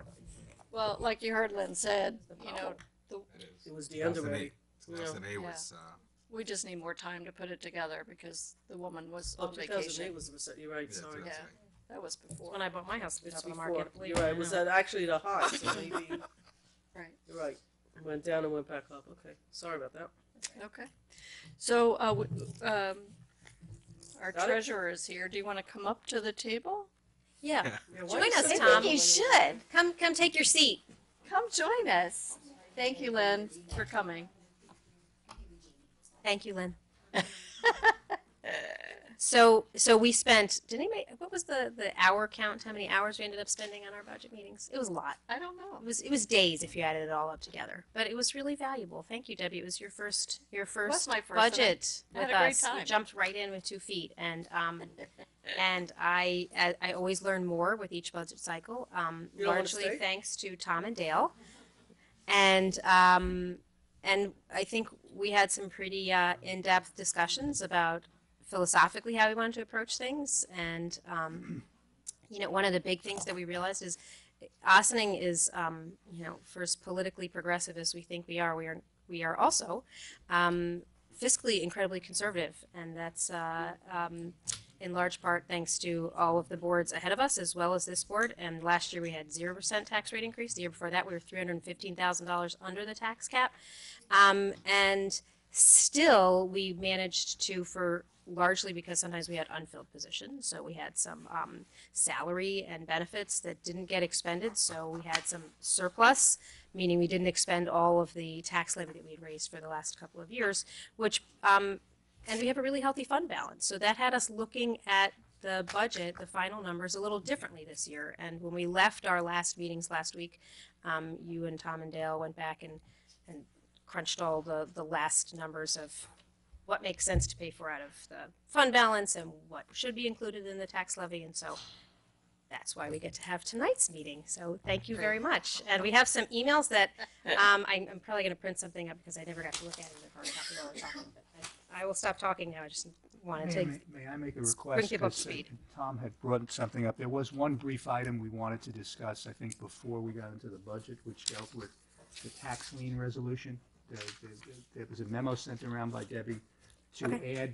Well, like you heard Lynn said, you know, It was the underwriting. 2008 was, we just need more time to put it together because the woman was Oh, on 2008 vacation. was the recession. You're right. yeah, Sorry. 2008. That was before. When I bought my house at the It's top of the before. market. believe You're it or right. Was not. that actually the high? So maybe. Right. You're right. It went down and went back up. Okay. Sorry about that. Okay. So, our Got it? treasurer is here. Do you want to come up to the table? Yeah. Yeah, why Join are you us, sitting Tom. there? You should. Come take your seat. Come join us. Thank you, Lynn, for coming. Thank you, Lynn. So we spent, what was the hour count? How many hours we ended up spending on our budget meetings? It was a lot. I don't know. It was days if you added it all up together. But it was really valuable. Thank you, Debbie. It was your first my first, budget and I with had a great us. time. You jumped right in with 2 feet, and I always learn more with each budget cycle. You don't wanna Largely stay? thanks to Tom and Dale, and I think we had some pretty in-depth discussions about philosophically how we wanted to approach things, and one of the big things that we realized is Ossining is for as politically progressive as we think we are also fiscally incredibly conservative, and that's in large part thanks to all of the boards ahead of us as well as this board. And last year we had 0% tax rate increase. The year before that we were $315,000 under the tax cap, and still we managed to, for largely because sometimes we had unfilled positions, so we had some salary and benefits that didn't get expended, so we had some surplus, meaning we didn't expend all of the tax levy that we had raised for the last couple of years, which and we have a really healthy fund balance, so that had us looking at the budget, the final numbers, a little differently this year. And when we left our last meetings last week, you and Tom and Dale went back and crunched all the last numbers of what makes sense to pay for out of the fund balance and what should be included in the tax levy. And so that's why we get to have tonight's meeting. So thank you very much. And we have some emails that I'm probably going to print something up because I never got to look at it in the hard copy while we're talking. But I will stop talking now. I just wanted to. May I make a bring request? people up to 'Cause, speed. Tom had brought something up. There was one brief item we wanted to discuss, I think, before we got into the budget, which dealt with the tax lien resolution. There was a memo sent around by Debbie to add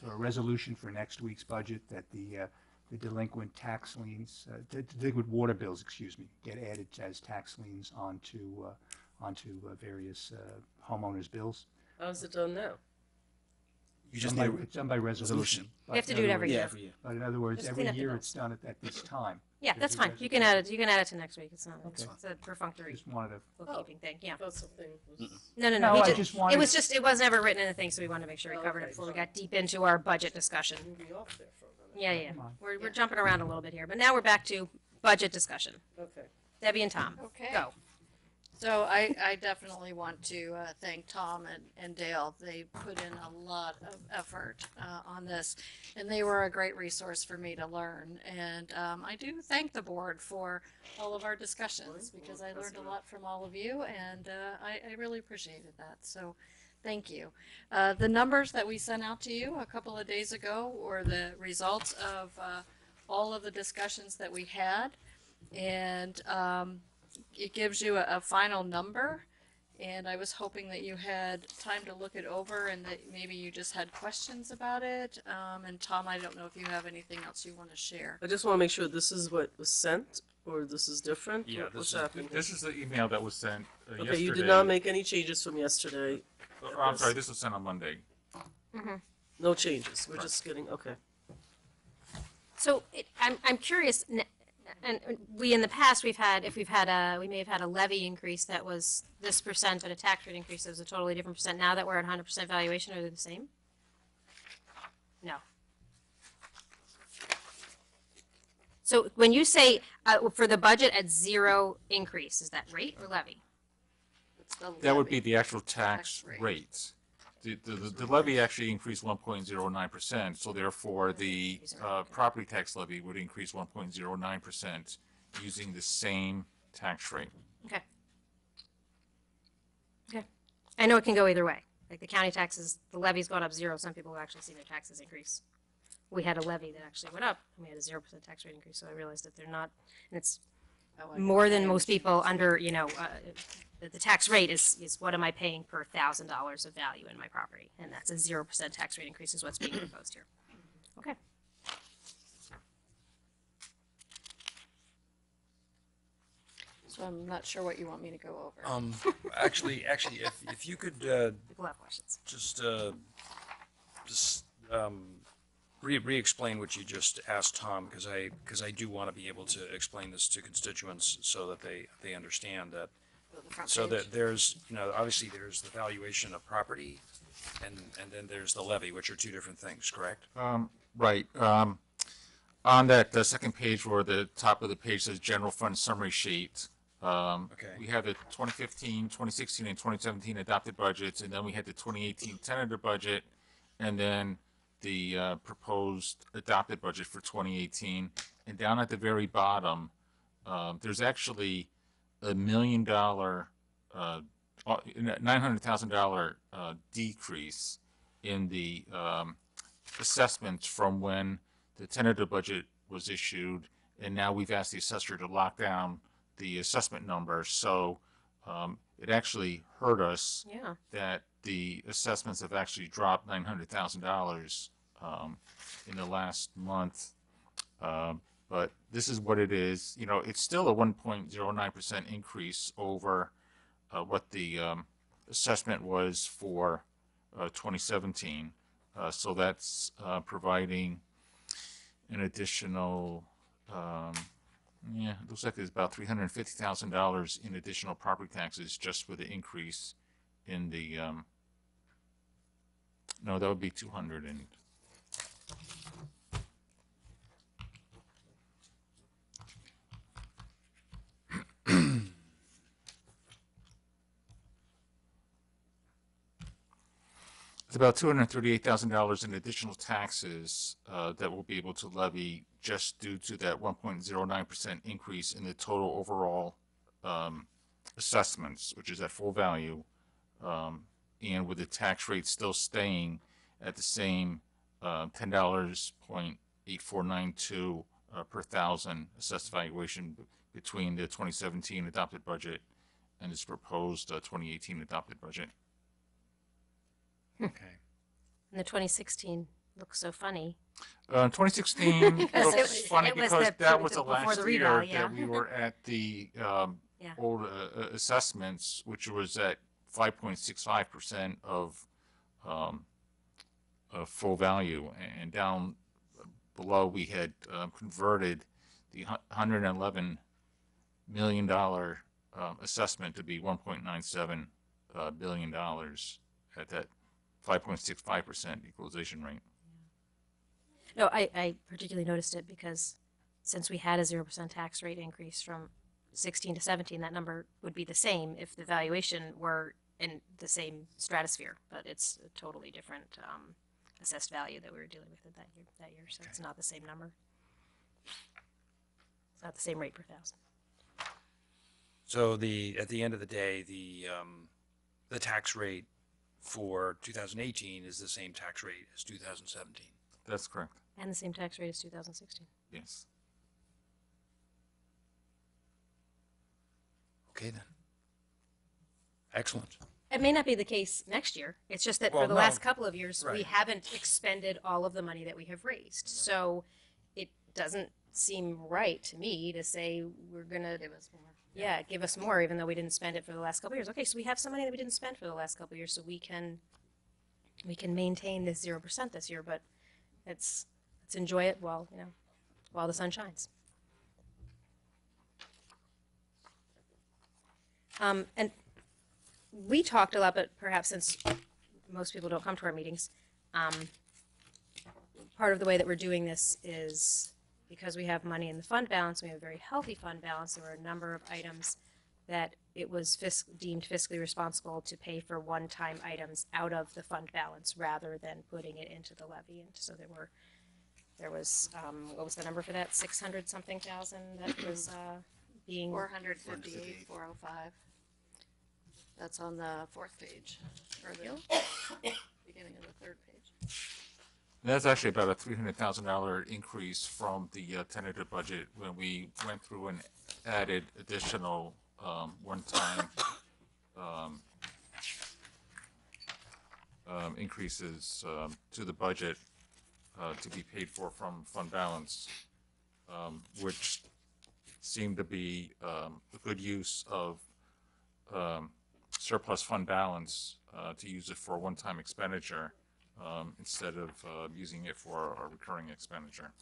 for a resolution for next week's budget that the delinquent tax liens, the delinquent water bills, excuse me, get added as tax liens onto various homeowners' bills. How's it done now? You just It's done by resolution. We have to do it every Yeah, year. every year. But in other words, Just every clean up the year bills. it's done at this time. Yeah, There's that's a fine. You can add it. You can add it to next week. It's not. Okay. It's a perfunctory Just wanted to, bookkeeping thing. Yeah. I thought something was. No, no, No, no. I He just It wanted- was just. It was never written in the thing, so we wanted to make sure we Oh, covered okay, it before we fine. got deep into our budget discussion. Moving off there for a minute. Yeah, yeah. Come on. We're jumping around a little bit here, but now we're back to budget discussion. Okay. Debbie and Tom, Okay. go. So I definitely want to thank Tom and Dale. They put in a lot of effort on this, and they were a great resource for me to learn. And I do thank the board for all of our discussions because I learned a lot from all of you, and I really appreciated that. So thank you. The numbers that we sent out to you a couple of days ago were the results of all of the discussions that we had, and it gives you a final number, and I was hoping that you had time to look it over and that maybe you just had questions about it. And Tom, I don't know if you have anything else you want to share. I just want to make sure this is what was sent, or this is different. Yeah, What's this is, happening? this is the email that was sent yesterday. Okay, you did not make any changes from yesterday. Oh, I'm sorry, this was sent on Monday. No changes. We're just getting, okay. So I'm curious, and we in the past we may have had a levy increase that was this percent, but a tax rate increase that was a totally different percent. Now that we're at 100% valuation, are they the same? No. So when you say for the budget at zero increase, is that rate or levy? It's the That would levy. be the actual tax Tax rate. rate. The levy actually increased 1.09%, so therefore the property tax levy would increase 1.09% using the same tax rate. Okay. Okay. I know it can go either way. Like the county taxes, the levy's gone up zero. Some people will actually see their taxes increase. We had a levy that actually went up, and we had a 0% tax rate increase, so I realized that they're not, and it's Oh, I more than understand. most people under, the tax rate is what am I paying per $1,000 of value in my property? And that's a 0% tax rate increase is what's being proposed here. Okay. So I'm not sure what you want me to go over. Actually, if you could People have questions. just re-explain what you just asked Tom, because I do want to be able to explain this to constituents so that they understand that. Go to the front So page. that there's, obviously there's the valuation of property, and then there's the levy, which are two different things, correct? Right. On that the second page where the top of the page says general fund summary sheet, we have the 2015, 2016, and 2017 adopted budgets, and then we had the 2018 tentative budget, and then the proposed adopted budget for 2018. And down at the very bottom, there's actually $1 million, $900,000 decrease in the assessments from when the tentative budget was issued, and now we've asked the assessor to lock down the assessment number. So it actually hurt us Yeah. that the assessments have actually dropped $900,000 in the last month. But this is what it is. It's still a 1.09% increase over what the assessment was for 2017. So that's providing an additional, it looks like it's about $350,000 in additional property taxes just for the increase in the, no, that would be 200 and. It's about $238,000 in additional taxes that we'll be able to levy just due to that 1.09% increase in the total overall assessments, which is at full value, and with the tax rate still staying at the same $10.8492 per thousand assessed valuation between the 2017 adopted budget in this proposed 2018 adopted budget. Okay. And the 2016 looks so funny. 2016 Because it looks was- funny it was because the- that was the before last the year reval, yeah. that we were at the Yeah. old assessments, which was at 5.65% of full value, and down below we had converted the $111 million assessment to be $1.97 billion at that 5.65% equalization rate. No, I particularly noticed it because since we had a 0% tax rate increase from 16 to 17, that number would be the same if the valuation were in the same stratosphere, but it's a totally different assessed value that we were dealing with that year, so it's not the same number. It's not the same rate per thousand. So at the end of the day, the tax rate for 2018 is the same tax rate as 2017. That's correct. And the same tax rate as 2016. Yes. Okay then. Excellent. It may not be the case next year. It's just that Well, for the no. last couple of years, we Right. haven't expended all of the money that we have raised. So it doesn't seem right to me to say we're going to Give us more. yeah, give us more, even though we didn't spend it for the last couple of years. Okay, so we have some money that we didn't spend for the last couple of years, so we can maintain this 0% this year, but let's enjoy it while the sun shines. And we talked a lot, but perhaps since most people don't come to our meetings, part of the way that we're doing this is because we have money in the fund balance, we have a very healthy fund balance. There were a number of items that it was deemed fiscally responsible to pay for one-time items out of the fund balance rather than putting it into the levy. And so there was what was the number for that? 600 something thousand that was being 458, 405. That's on the fourth page, or the beginning of the third page. That's actually about a $300,000 increase from the tentative budget when we went through and added additional one-time increases to the budget to be paid for from fund balance, which seemed to be a good use of surplus fund balance to use it for a one-time expenditure instead of using it for a recurring expenditure.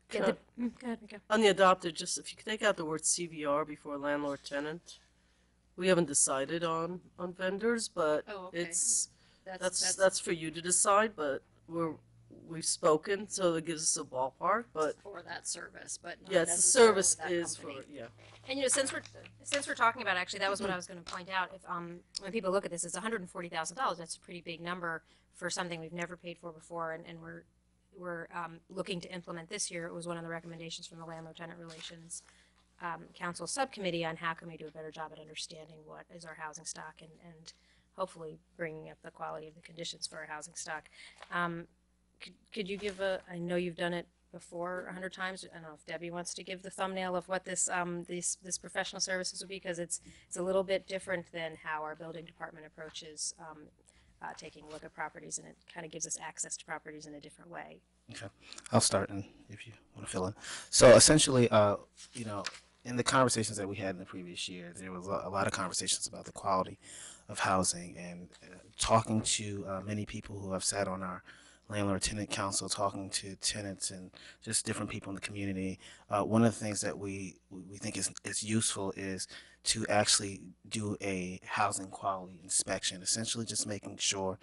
Go ahead, Mika. On the adopted, just if you could take out the word CVR before landlord tenant. We haven't decided on vendors, but Oh, okay. that's for you to decide, but we've spoken, so that gives us a ballpark, but for that service, but not yes, the necessarily service that is for, company. yeah. And since we're talking about, actually, that was what I was going to point out. If when people look at this, it's $140,000. That's a pretty big number for something we've never paid for before, and we're looking to implement this year. It was one of the recommendations from the Landlord Tenant Relations Council Subcommittee on how can we do a better job at understanding what is our housing stock and hopefully bringing up the quality of the conditions for our housing stock. Could you give I know you've done it before 100 times. I don't know if Debbie wants to give the thumbnail of what this this professional services would be, because it's a little bit different than how our building department approaches taking a look at properties, and it kind of gives us access to properties in a different way. Okay, I'll start, and if you want to fill in. So essentially, in the conversations that we had in the previous year, there was a lot of conversations about the quality of housing, and talking to many people who have sat on our landlord tenant council, talking to tenants and just different people in the community. One of the things that we think is useful is to actually do a housing quality inspection, essentially just making sure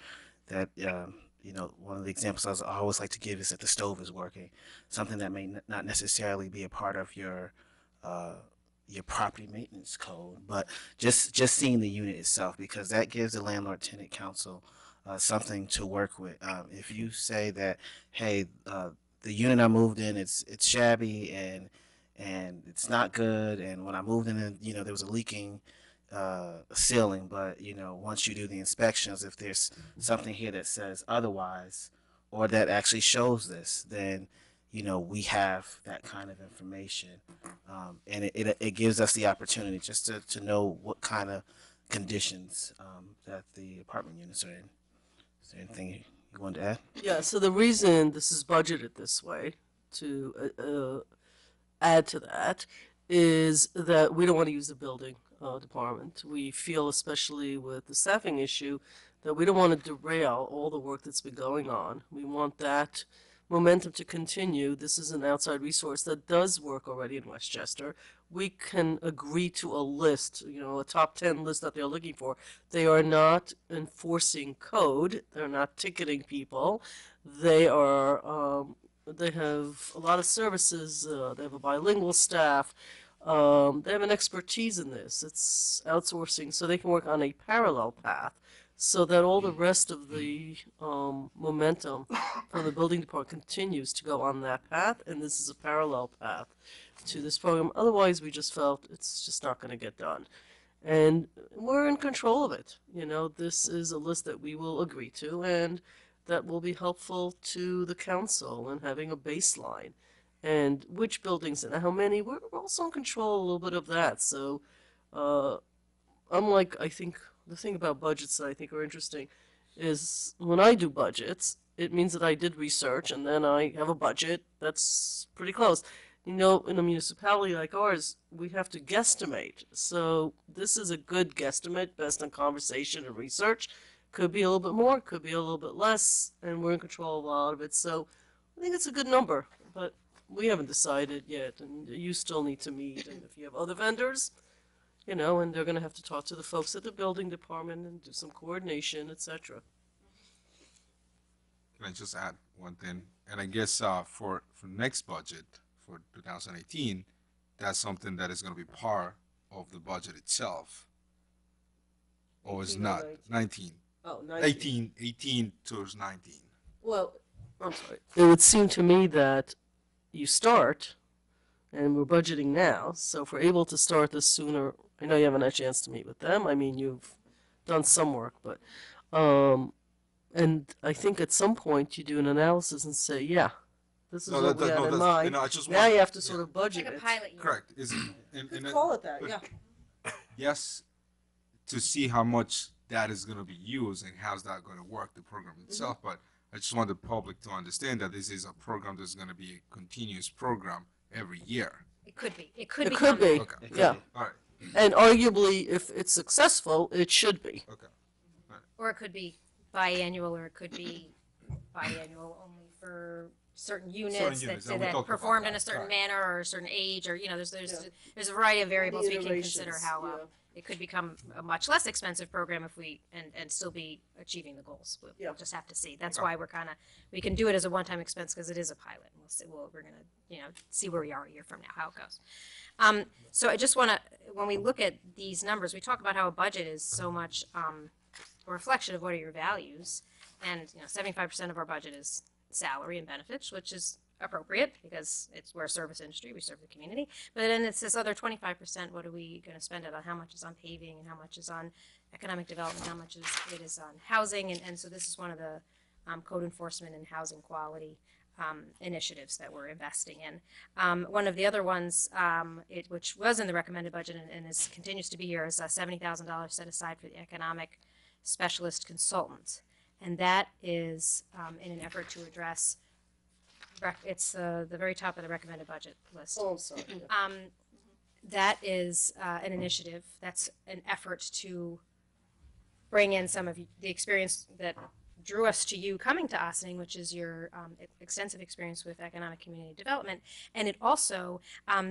that one of the examples I always like to give is that the stove is working, something that may not necessarily be a part of your property maintenance code, but just seeing the unit itself, because that gives the landlord tenant council something to work with. If you say that, hey, the unit I moved in, it's shabby and it's not good, and when I moved in, there was a leaking ceiling, but once you do the inspections, if there's something here that says otherwise, or that actually shows this, then we have that kind of information. And it gives us the opportunity just to know what kind of conditions that the apartment units are in. Is there anything you want to add? Yeah, so the reason this is budgeted this way, to add to that, is that we don't want to use the building department. We feel, especially with the staffing issue, that we don't want to derail all the work that's been going on. We want that momentum to continue. This is an outside resource that does work already in Westchester. We can agree to a list, a top 10 list that they're looking for. They are not enforcing code. They're not ticketing people. They are, they have a lot of services. They have a bilingual staff. They have an expertise in this. It's outsourcing, so they can work on a parallel path, so that all the rest of the momentum from the building department continues to go on that path, and this is a parallel path to this program. Otherwise, we just felt it's just not going to get done. And we're in control of it. This is a list that we will agree to, and that will be helpful to the council in having a baseline. And which buildings and how many, we're also in control a little bit of that. So, unlike, I think, the thing about budgets that I think are interesting is when I do budgets, it means that I did research and then I have a budget that's pretty close. In a municipality like ours, we have to guesstimate. So this is a good guesstimate based on conversation and research. Could be a little bit more, could be a little bit less, and we're in control of a lot of it. So I think it's a good number, but we haven't decided yet, and you still need to meet. And if you have other vendors, and they're going to have to talk to the folks at the building department and do some coordination, etc. Can I just add one thing? And I guess for next budget, for 2018, that's something that is going to be part of the budget itself. Or it's 18 or not? 19. Oh, 19. 18 towards 19. Well, I'm sorry. It would seem to me that you start, and we're budgeting now, so if we're able to start this sooner, I know you haven't had a chance to meet with them. I mean, you've done some work, but, and I think at some point you do an analysis and say, yeah, this is what we had in mind. I just Now want, you have to sort of budget Like a it. pilot year. correct. You could call it that, but- yeah. Yes, to see how much that is going to be used and how's that going to work, the program itself. But I just want the public to understand that this is a program that's going to be a continuous program every year. It could be. It could It become could be, Okay. yeah. All right. And arguably, if it's successful, it should be. Okay. Or it could be biannual, or it could be biannual only for certain units units, that and say we that talked about performed that. in a certain Right. manner or a certain age, or there's Yeah. a variety of variables we can iterations, consider how yeah. it could become a much less expensive program if we and still be achieving the goals. We'll Yeah. just have to see. That's Okay. why we can do it as a one-time expense because it is a pilot. And we're gonna see where we are a year from now, how it goes. So I just want to, when we look at these numbers, we talk about how a budget is so much a reflection of what are your values, and 75% of our budget is salary and benefits, which is appropriate because we're a service industry, we serve the community. But then it's this other 25%. What are we going to spend it on? How much is on paving, and how much is on economic development? How much it is on housing? And so this is one of the code enforcement and housing quality initiatives that we're investing in. One of the other ones, which was in the recommended budget and continues to be here, is $70,000 set aside for the economic specialist consultant, and that is in an effort to address. It's the very top of the recommended budget list. Oh, I'm sorry. That is an initiative. That's an effort to bring in some of the experience that drew us to you coming to Ossining, which is your extensive experience with economic community development. And it also,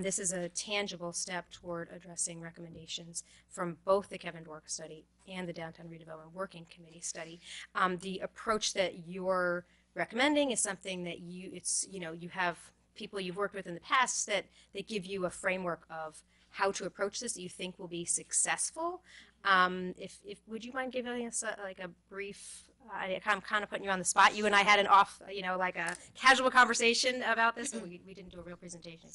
this is a tangible step toward addressing recommendations from both the Kevin Dwork study and the Downtown Redevelopment Working Committee study. The approach that you're recommending is something that you have people you've worked with in the past that they give you a framework of how to approach this that you think will be successful. If would you mind giving us a brief I'm kind of putting you on the spot. You and I had an off, like a casual conversation about this, but we didn't do a real presentation.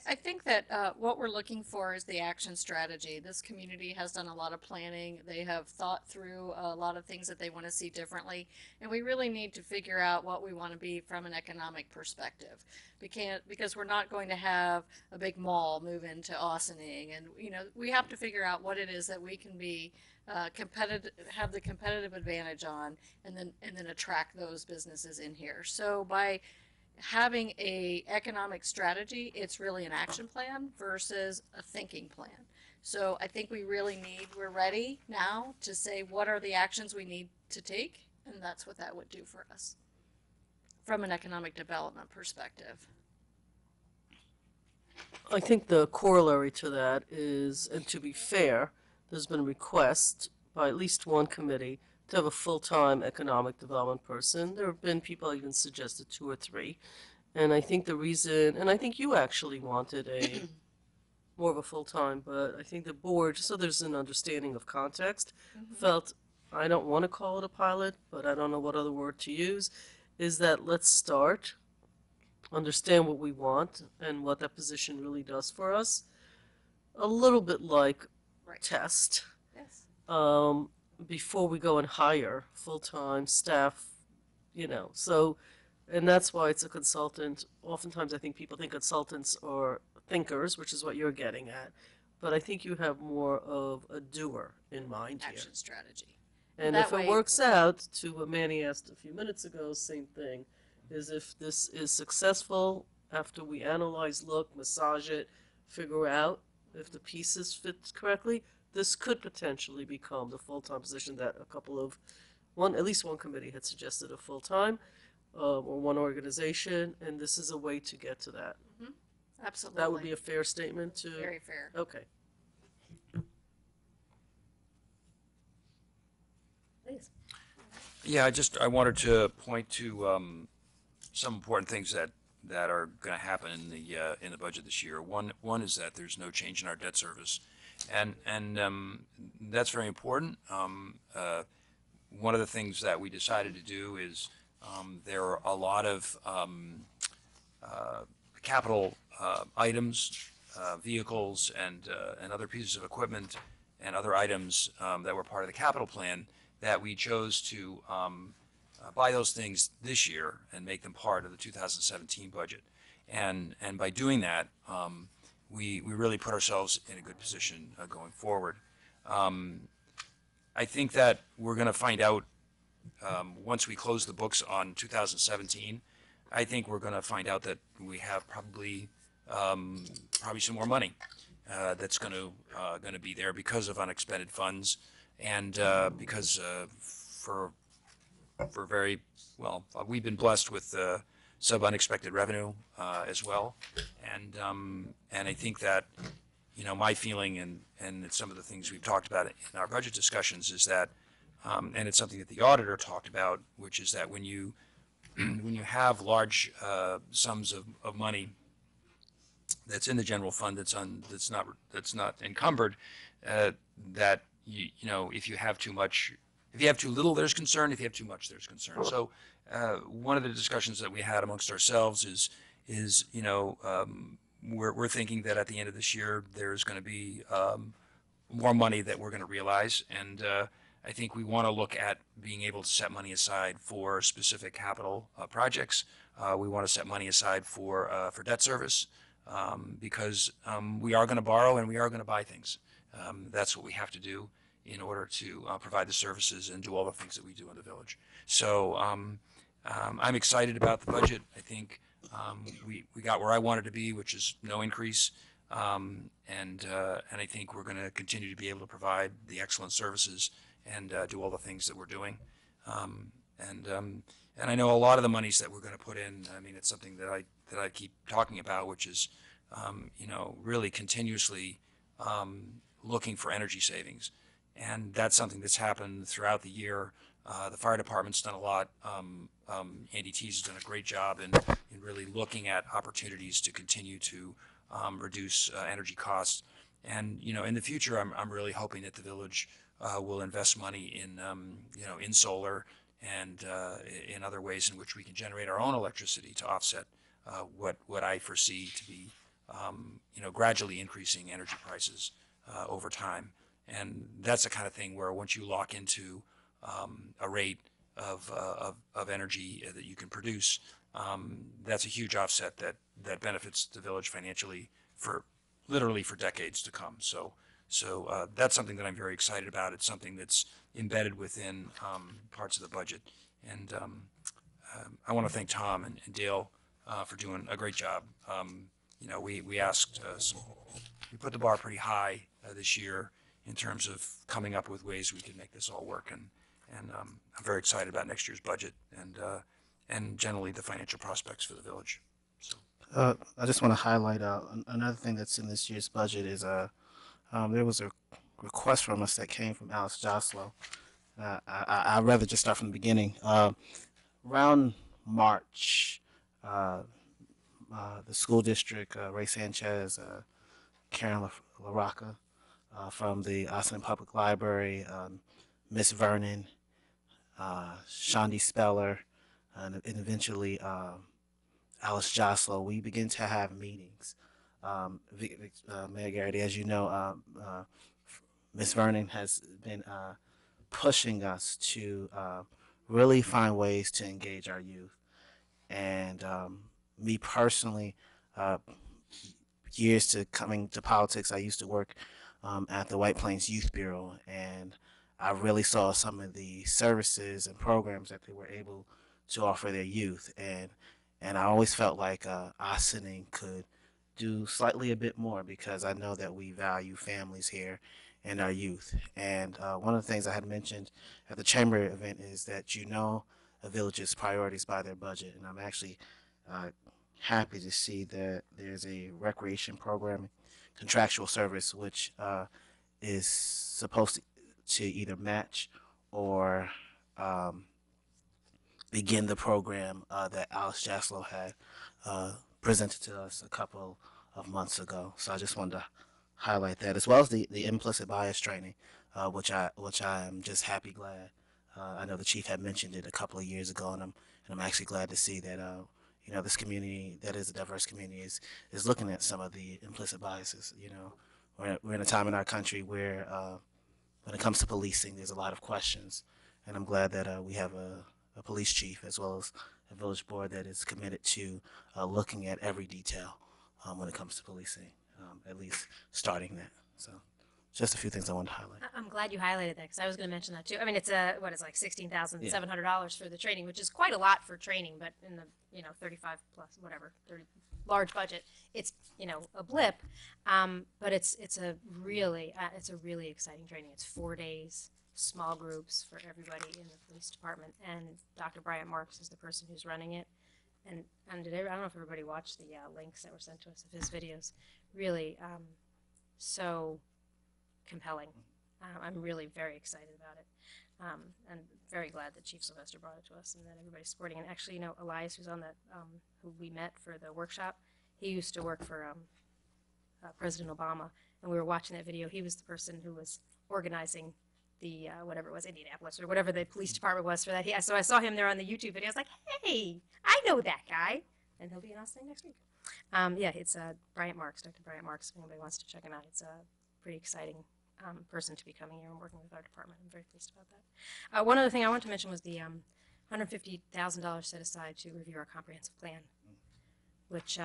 I think that what we're looking for is the action strategy. This community has done a lot of planning. They have thought through a lot of things that they want to see differently, and we really need to figure out what we want to be from an economic perspective. Because we're not going to have a big mall move into Austining, and we have to figure out what it is that we can be competitive, have the competitive advantage on, and then attract those businesses in here. So by having a economic strategy, it's really an action plan versus a thinking plan. So I think we're ready now to say what are the actions we need to take, and that's what that would do for us from an economic development perspective. I think the corollary to that is, and to be fair, there's been a request by at least one committee to have a full-time economic development person. There have been people even suggested 2 or 3. And I think the reason, and I think you actually wanted a more of a full-time, but I think the board, just so there's an understanding of context, felt, I don't want to call it a pilot, but I don't know what other word to use, is that let's start, understand what we want and what that position really does for us. A little bit like test. Yes. Before we go and hire full-time staff, so, and that's why it's a consultant. Oftentimes I think people think consultants are thinkers, which is what you're getting at, but I think you have more of a doer in mind here. Action strategy. And That if it way- works out to what Manny asked a few minutes ago, same thing, is if this is successful after we analyze, look, massage it, figure out if the pieces fit correctly, this could potentially become the full-time position that at least one committee had suggested a full-time, or one organization, and this is a way to get to that. Absolutely. That would be a fair statement to. Very fair. Okay. Please. Yeah, I wanted to point to some important things that are going to happen in the budget this year. One is that there's no change in our debt service, and that's very important. One of the things that we decided to do is there are a lot of capital items, vehicles, and other pieces of equipment and other items that were part of the capital plan that we chose to buy those things this year and make them part of the 2017 budget. And by doing that, we really put ourselves in a good position going forward. I think that we're going to find out once we close the books on 2017. I think we're going to find out that we have probably some more money that's going to be there because of unexpended funds, and because for very well, we've been blessed with some unexpected revenue as well, and I think that my feeling and some of the things we've talked about in our budget discussions is that, and it's something that the auditor talked about, which is that when you have large sums of money that's in the general fund that's not encumbered, that if you have too much, if you have too little, there's concern. If you have too much, there's concern. So one of the discussions that we had amongst ourselves is we're thinking that at the end of this year there's going to be more money that we're going to realize, and I think we want to look at being able to set money aside for specific capital projects. We want to set money aside for debt service because we are going to borrow and we are going to buy things. That's what we have to do in order to provide the services and do all the things that we do in the village. So I'm excited about the budget. I think we got where I wanted to be, which is no increase. And I think we're going to continue to be able to provide the excellent services and do all the things that we're doing. And I know a lot of the monies that we're going to put in. I mean, it's something that I keep talking about, which is really continuously looking for energy savings, and that's something that's happened throughout the year. The fire department's done a lot. Andy Tees has done a great job in really looking at opportunities to continue to reduce energy costs. And in the future, I'm really hoping that the village will invest money in in solar and in other ways in which we can generate our own electricity to offset what I foresee to be gradually increasing energy prices over time. And that's the kind of thing where once you lock into a rate of energy that you can produce, that's a huge offset that benefits the village financially for literally for decades to come. So that's something that I'm very excited about. It's something that's embedded within parts of the budget. And I want to thank Tom and Dale for doing a great job. We asked we put the bar pretty high this year in terms of coming up with ways we can make this all work. And I'm very excited about next year's budget and generally the financial prospects for the village. So I just want to highlight another thing that's in this year's budget is there was a request from us that came from Alice Joslo. I'd rather just start from the beginning. Around March, the school district, Ray Sanchez, Karen LaRocca from the Austin Public Library, Miss Vernon, Shondi Speller, and eventually Alice Joslo, we begin to have meetings. Mayor Garrity, as you know, Ms. Vernon has been pushing us to really find ways to engage our youth. And me personally, years to coming to politics, I used to work at the White Plains Youth Bureau, and I really saw some of the services and programs that they were able to offer their youth. And I always felt like Ossining could do slightly a bit more because I know that we value families here and our youth. And one of the things I had mentioned at the chamber event is that a village's priorities by their budget. And I'm actually happy to see that there's a recreation program contractual service which is supposed to either match or begin the program that Alice Joslo had presented to us a couple of months ago. So I just wanted to highlight that, as well as the implicit bias training, which I am just glad. I know the chief had mentioned it a couple of years ago, and I'm actually glad to see that this community that is a diverse community is looking at some of the implicit biases. We're in a time in our country where when it comes to policing, there's a lot of questions, and I'm glad that we have a police chief as well as a village board that is committed to looking at every detail when it comes to policing, at least starting that. So just a few things I wanted to highlight. I'm glad you highlighted that because I was going to mention that too. I mean, it's like $16,700 for the training, which is quite a lot for training, but in the 35 plus whatever 30 large budget, it's a blip. But it's a really exciting training. It's 4 days, small groups for everybody in the police department, and Dr. Bryant Marks is the person who's running it. And I don't know if everybody watched the links that were sent to us of his videos. Really, so compelling. I'm really very excited about it, and very glad that Chief Sylvester brought it to us and that everybody's supporting. And actually, Elias, who's on that, who we met for the workshop, he used to work for President Obama, and we were watching that video. He was the person who was organizing the whatever it was, Indianapolis or whatever the police department was for that. So I saw him there on the YouTube video. I was like, hey, I know that guy, and he'll be in Austin next week. It's Bryant Marks, Dr. Bryant Marks. If anybody wants to check him out, it's a pretty exciting person to be coming here and working with our department. I'm very pleased about that. One other thing I wanted to mention was the $150,000 set aside to review our comprehensive plan, which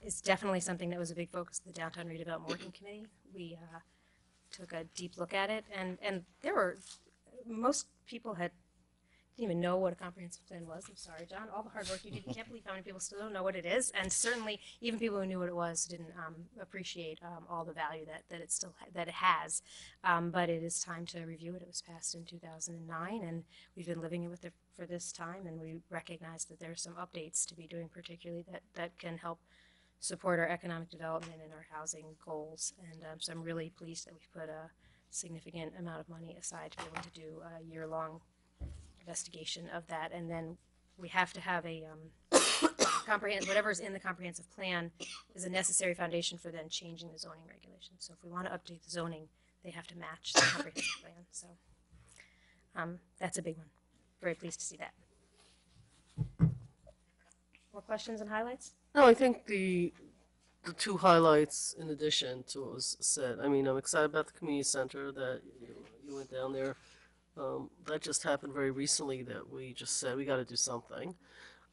is definitely something that was a big focus of the Downtown Redevelopment Working Committee. We took a deep look at it, and there were most people didn't even know what a comprehensive plan was. I'm sorry, John, all the hard work you did. You can't believe how many people still don't know what it is, and certainly even people who knew what it was didn't appreciate all the value that it has. But it is time to review it. It was passed in 2009, and we've been living it for this time, and we recognize that there are some updates to be doing, particularly that can help support our economic development and our housing goals. And so I'm really pleased that we've put a significant amount of money aside to be able to do a year-long investigation of that. And then we have to have a whatever's in the comprehensive plan is a necessary foundation for then changing the zoning regulations. So if we want to update the zoning, they have to match the comprehensive plan. So That's a big one. Very pleased to see that. More questions and highlights? No, I think the two highlights in addition to what was said. I mean, I'm excited about the community center that you went down there. That just happened very recently that we just said we got to do something.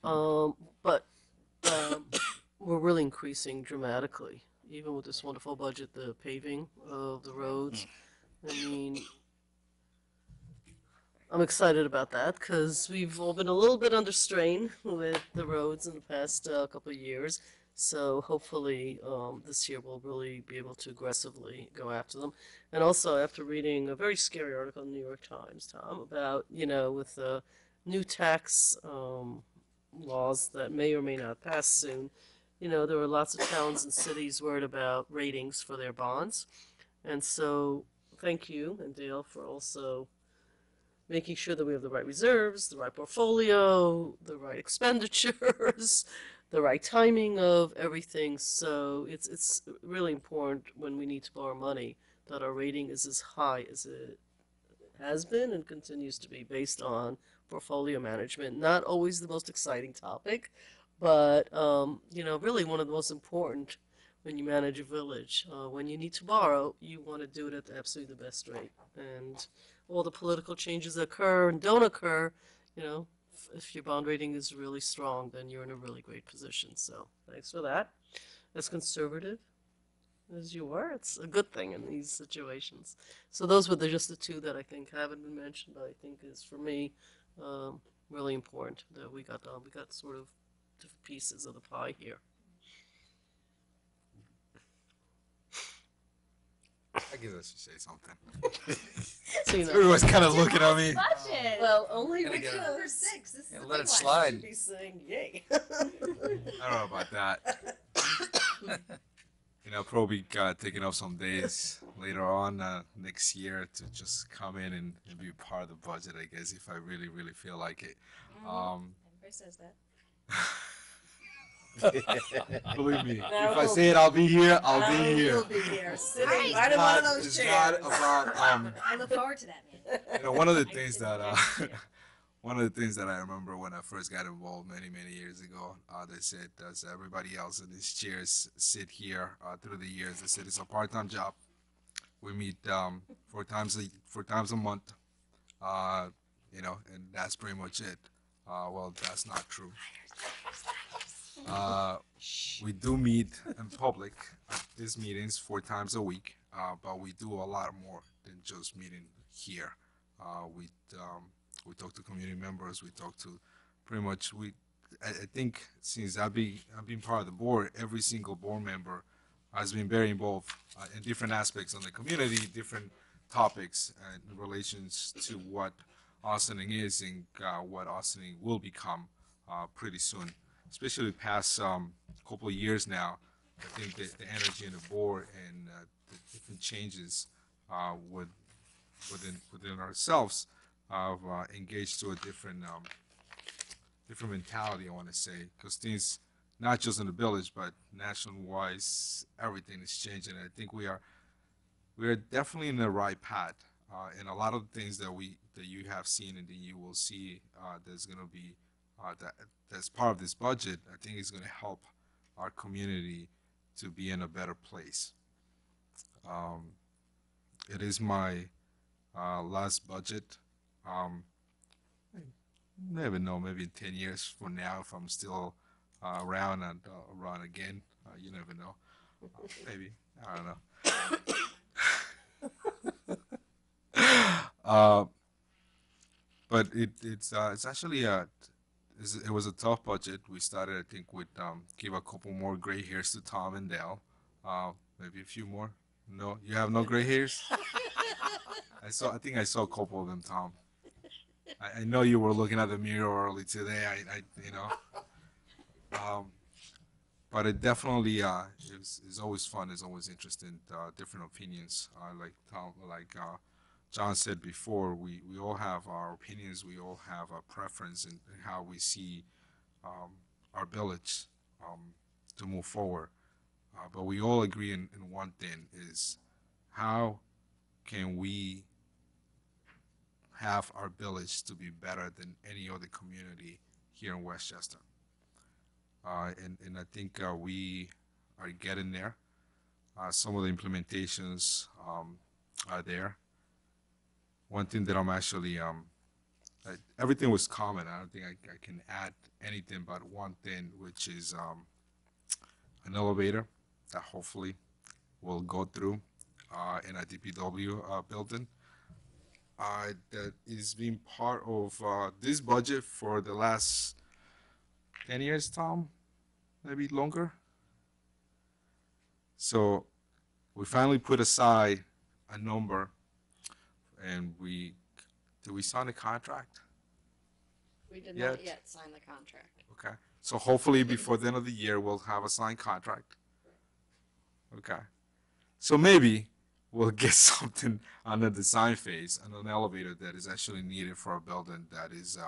But we're really increasing dramatically, even with this wonderful budget, the paving of the roads. I mean, I'm excited about that because we've all been a little bit under strain with the roads in the past couple of years. So hopefully this year we'll really be able to aggressively go after them. And also after reading a very scary article in the New York Times, Tom, about, with the new tax laws that may or may not pass soon, there were lots of towns and cities worried about ratings for their bonds. And so thank you and Dale for also making sure that we have the right reserves, the right portfolio, the right expenditures, the right timing of everything. So it's really important when we need to borrow money that our rating is as high as it has been and continues to be based on portfolio management. Not always the most exciting topic, but really one of the most important when you manage a village. When you need to borrow, you want to do it at absolutely the best rate. And all the political changes that occur and don't occur, if your bond rating is really strong, then you're in a really great position. So thanks for that. As conservative as you are, it's a good thing in these situations. So those were just the two that I think haven't been mentioned, but I think is for me really important that we got sort of different pieces of the pie here. I guess I should say something. So, Everyone's kind of looking at me. Budget. well, only Gotta get because Number 6. This is Yeah, the let big it one. slide. should be saying yay. I don't know about that. Probably taking off some days later on next year to just come in and be part of the budget, I guess, if I really, really feel like it. Everybody says that. Believe me, Now if I he'll- say it, I'll be here. I'll Now be here. You'll be here, sitting Right. right in one of Not- those it's chairs. not about I look forward to that, man. one of the I things sit that there. one of the things that I remember when I first got involved many years ago, they said, as everybody else in these chairs sit here through the years, they said it's a part-time job. We meet 4 times a month, and that's pretty much it. Well, that's not true. We do meet in public at these meetings 4 times a week, but we do a lot more than just meeting here. We talk to community members. We talk to pretty much I think since I've been part of the board, every single board member has been very involved in different aspects of the community, different topics in relations to what Austining is and what Austining will become pretty soon. Especially the past couple of years now, I think that the energy in the board and the different changes within ourselves have engaged to a different mentality, I want to say, because things, not just in the village, but national-wise, everything is changing. I think we are definitely in the right path, and a lot of the things that you have seen and that you will see, there's going to be that's part of this budget. I think is going to help our community to be in a better place. It is my last budget. Never know, maybe in 10 years from now, if I'm still around and run again, you never know. Maybe, I don't know. But it's actually it was a tough budget. We started, I think, with give a couple more gray hairs to Tom and Dale, maybe a few more. No, you have no gray hairs. I think I saw a couple of them, Tom. I know you were looking at the mirror early today. But it definitely is always fun. It's always interesting. Different opinions. Like John said before, we all have our opinions. We all have a preference in how we see our village to move forward. But we all agree in one thing: is how can we have our village to be better than any other community here in Westchester. And I think we are getting there. Some of the implementations are there. One thing that I'm actually, everything was common. I don't think I can add anything but one thing, which is an elevator that hopefully will go through in a DPW building. That is being part of this budget for the last 10 years, Tom, maybe longer. So we finally put aside a number, and did we sign a contract? We did Yet. not yet sign the contract. Okay. So hopefully before the end of the year, we'll have a signed contract. Okay. So maybe we'll get something on the design phase and an elevator that is actually needed for a building that is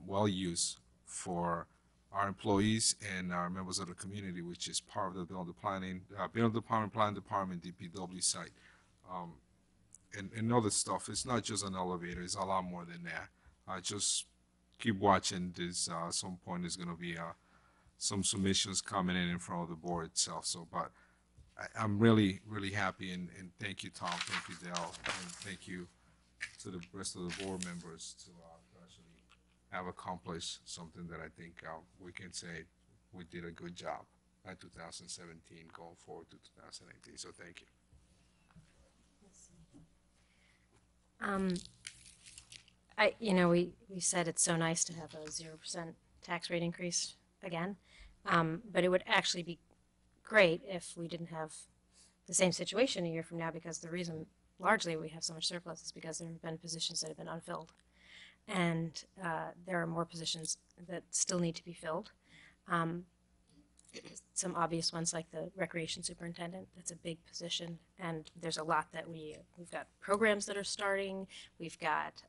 well used for our employees and our members of the community, which is part of the building planning department, DPW site, and other stuff. It's not just an elevator; it's a lot more than that. Just keep watching. There's at some point there's going to be some submissions coming in front of the board itself. So, but I'm really, really happy, and thank you, Tom, thank you, Dale, and thank you to the rest of the board members to actually have accomplished something that I think we can say we did a good job at 2017 going forward to 2018. So thank you. We said it's so nice to have a 0% tax rate increase again, but it would actually be great if we didn't have the same situation a year from now, because the reason largely we have so much surplus is because there have been positions that have been unfilled, and there are more positions that still need to be filled. Some obvious ones like the recreation superintendent, that's a big position, and there's a lot that we've got programs that are starting, we've got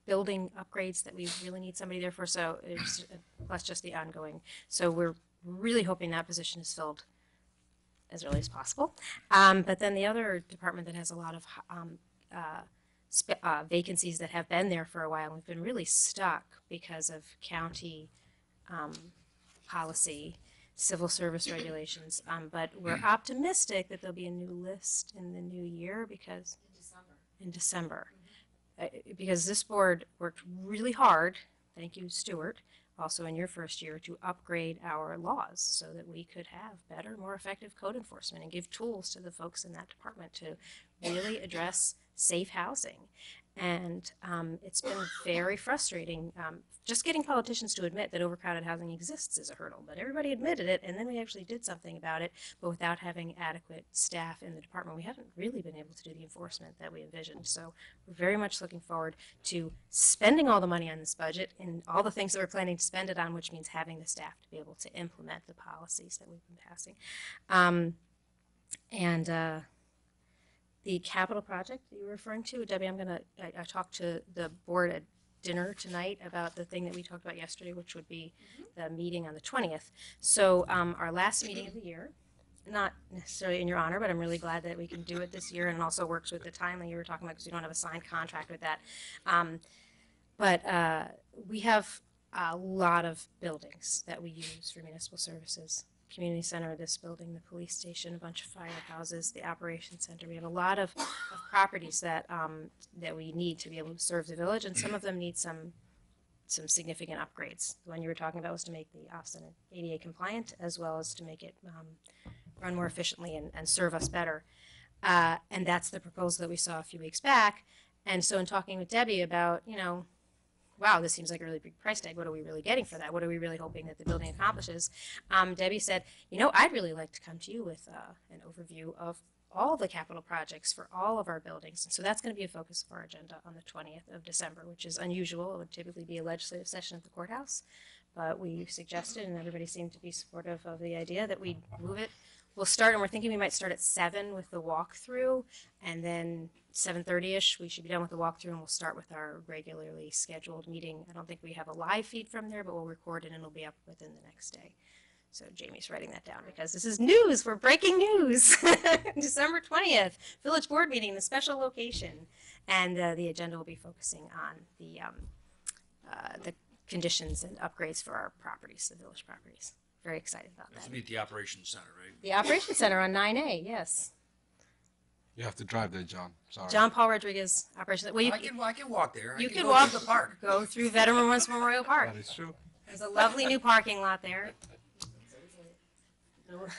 building upgrades that we really need somebody there for, so it's, plus just the ongoing. So we're really hoping that position is filled as early as possible. But then the other department that has a lot of vacancies that have been there for a while, we've been really stuck because of county policy, civil service regulations, but we're optimistic that there'll be a new list in the new year because in December. Because this board worked really hard, thank you, Stuart, also in your first year, to upgrade our laws so that we could have better, more effective code enforcement and give tools to the folks in that department to really address safe housing. And it's been very frustrating. Just getting politicians to admit that overcrowded housing exists is a hurdle, but everybody admitted it, and then we actually did something about it, but without having adequate staff in the department, we haven't really been able to do the enforcement that we envisioned. So we're very much looking forward to spending all the money on this budget and all the things that we're planning to spend it on, which means having the staff to be able to implement the policies that we've been passing. The capital project that you were referring to, Debbie, I talked to the board at dinner tonight about the thing that we talked about yesterday, which would be the meeting on the 20th. So our last meeting of the year, not necessarily in your honor, but I'm really glad that we can do it this year, and it also works with the timeline you were talking about because we don't have a signed contract with that. But we have a lot of buildings that we use for municipal services. Community center, this building, the police station, a bunch of firehouses, the operations center. We have a lot of properties that that we need to be able to serve the village, and some of them need some significant upgrades. The one you were talking about was to make the Austin ADA compliant, as well as to make it run more efficiently and serve us better. And that's the proposal that we saw a few weeks back. And so in talking with Debbie about, wow, this seems like a really big price tag. What are we really getting for that? What are we really hoping that the building accomplishes? Debbie said, I'd really like to come to you with an overview of all the capital projects for all of our buildings. And so that's going to be a focus of our agenda on the 20th of December, which is unusual. It would typically be a legislative session at the courthouse. But we suggested, and everybody seemed to be supportive of the idea, that we'd move it. We'll start, and we're thinking we might start at 7 with the walkthrough, and then 7:30ish we should be done with the walkthrough, and we'll start with our regularly scheduled meeting. I don't think we have a live feed from there, but we'll record it and it'll be up within the next day. So Jamie's writing that down because this is news. We're breaking news. December 20th, Village Board meeting, the special location. And the agenda will be focusing on the conditions and upgrades for our properties, the village properties. Very excited about Let's that. meet the Operations Center, right? The Operations Center on 9A, yes. You have to drive there, John. Sorry. John Paul Rodriguez, Operations. Well, I can walk there. you I can go walk to the park. Go through Veteran Memorial Park. That is true. There's a lovely new parking lot there. You know what?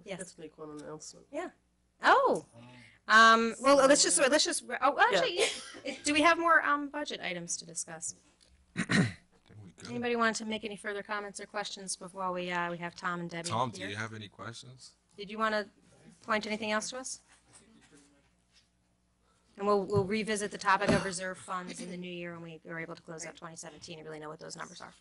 Yes. Let's make one announcement. Oh. Well, let's just. Oh, actually, do we have more budget items to discuss? I think we good. Anybody want to make any further comments or questions before we have Tom and Debbie Tom, do here? you have any questions? Did you want to point anything else to us? And we'll revisit the topic of reserve funds in the new year when we are able to close out 2017 and really know what those numbers are.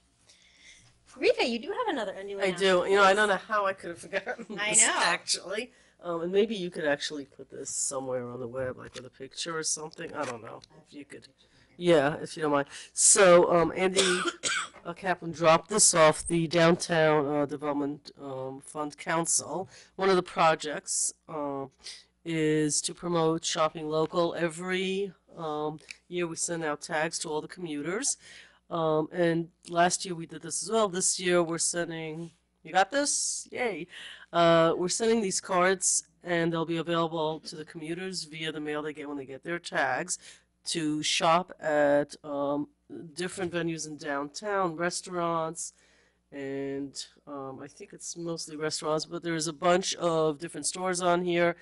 Rika, you do have a new I announcement. do. You know, I don't know how I could have forgotten I this, know. actually. And maybe you could actually put this somewhere on the web, like with a picture or something. I don't know if you could. Yeah, if you don't mind. So, Andy Kaplan dropped this off the Downtown Development Fund Council. One of the projects is to promote shopping local. Every year we send out tags to all the commuters. And last year we did this as well. This year we're sending, you got this? Yay. We're sending these cards and they'll be available to the commuters via the mail they get when they get their tags to shop at different venues in downtown, restaurants, and I think it's mostly restaurants, but there's a bunch of different stores on here.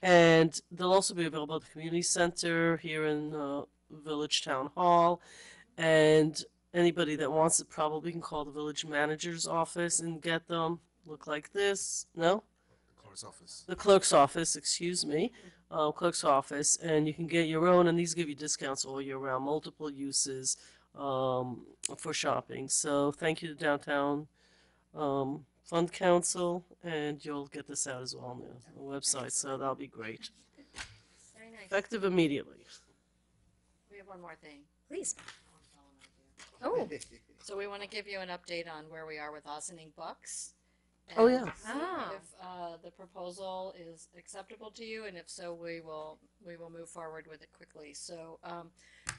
And they'll also be available at the community center here in Village Town Hall. And anybody that wants it probably can call the village manager's office and get them. Look like this. No? The clerk's office. The clerk's office, excuse me. Clerk's office. And you can get your own, and these give you discounts all year round, multiple uses for shopping. So thank you to Downtown Fund Council, and you'll get this out as well on the website, so that'll be great. Very nice. Effective immediately. We have one more thing. Please. Oh. So we want to give you an update on where we are with Ossining Bucks. Oh, and yeah. see Ah. If the proposal is acceptable to you, and if so, we will move forward with it quickly. So,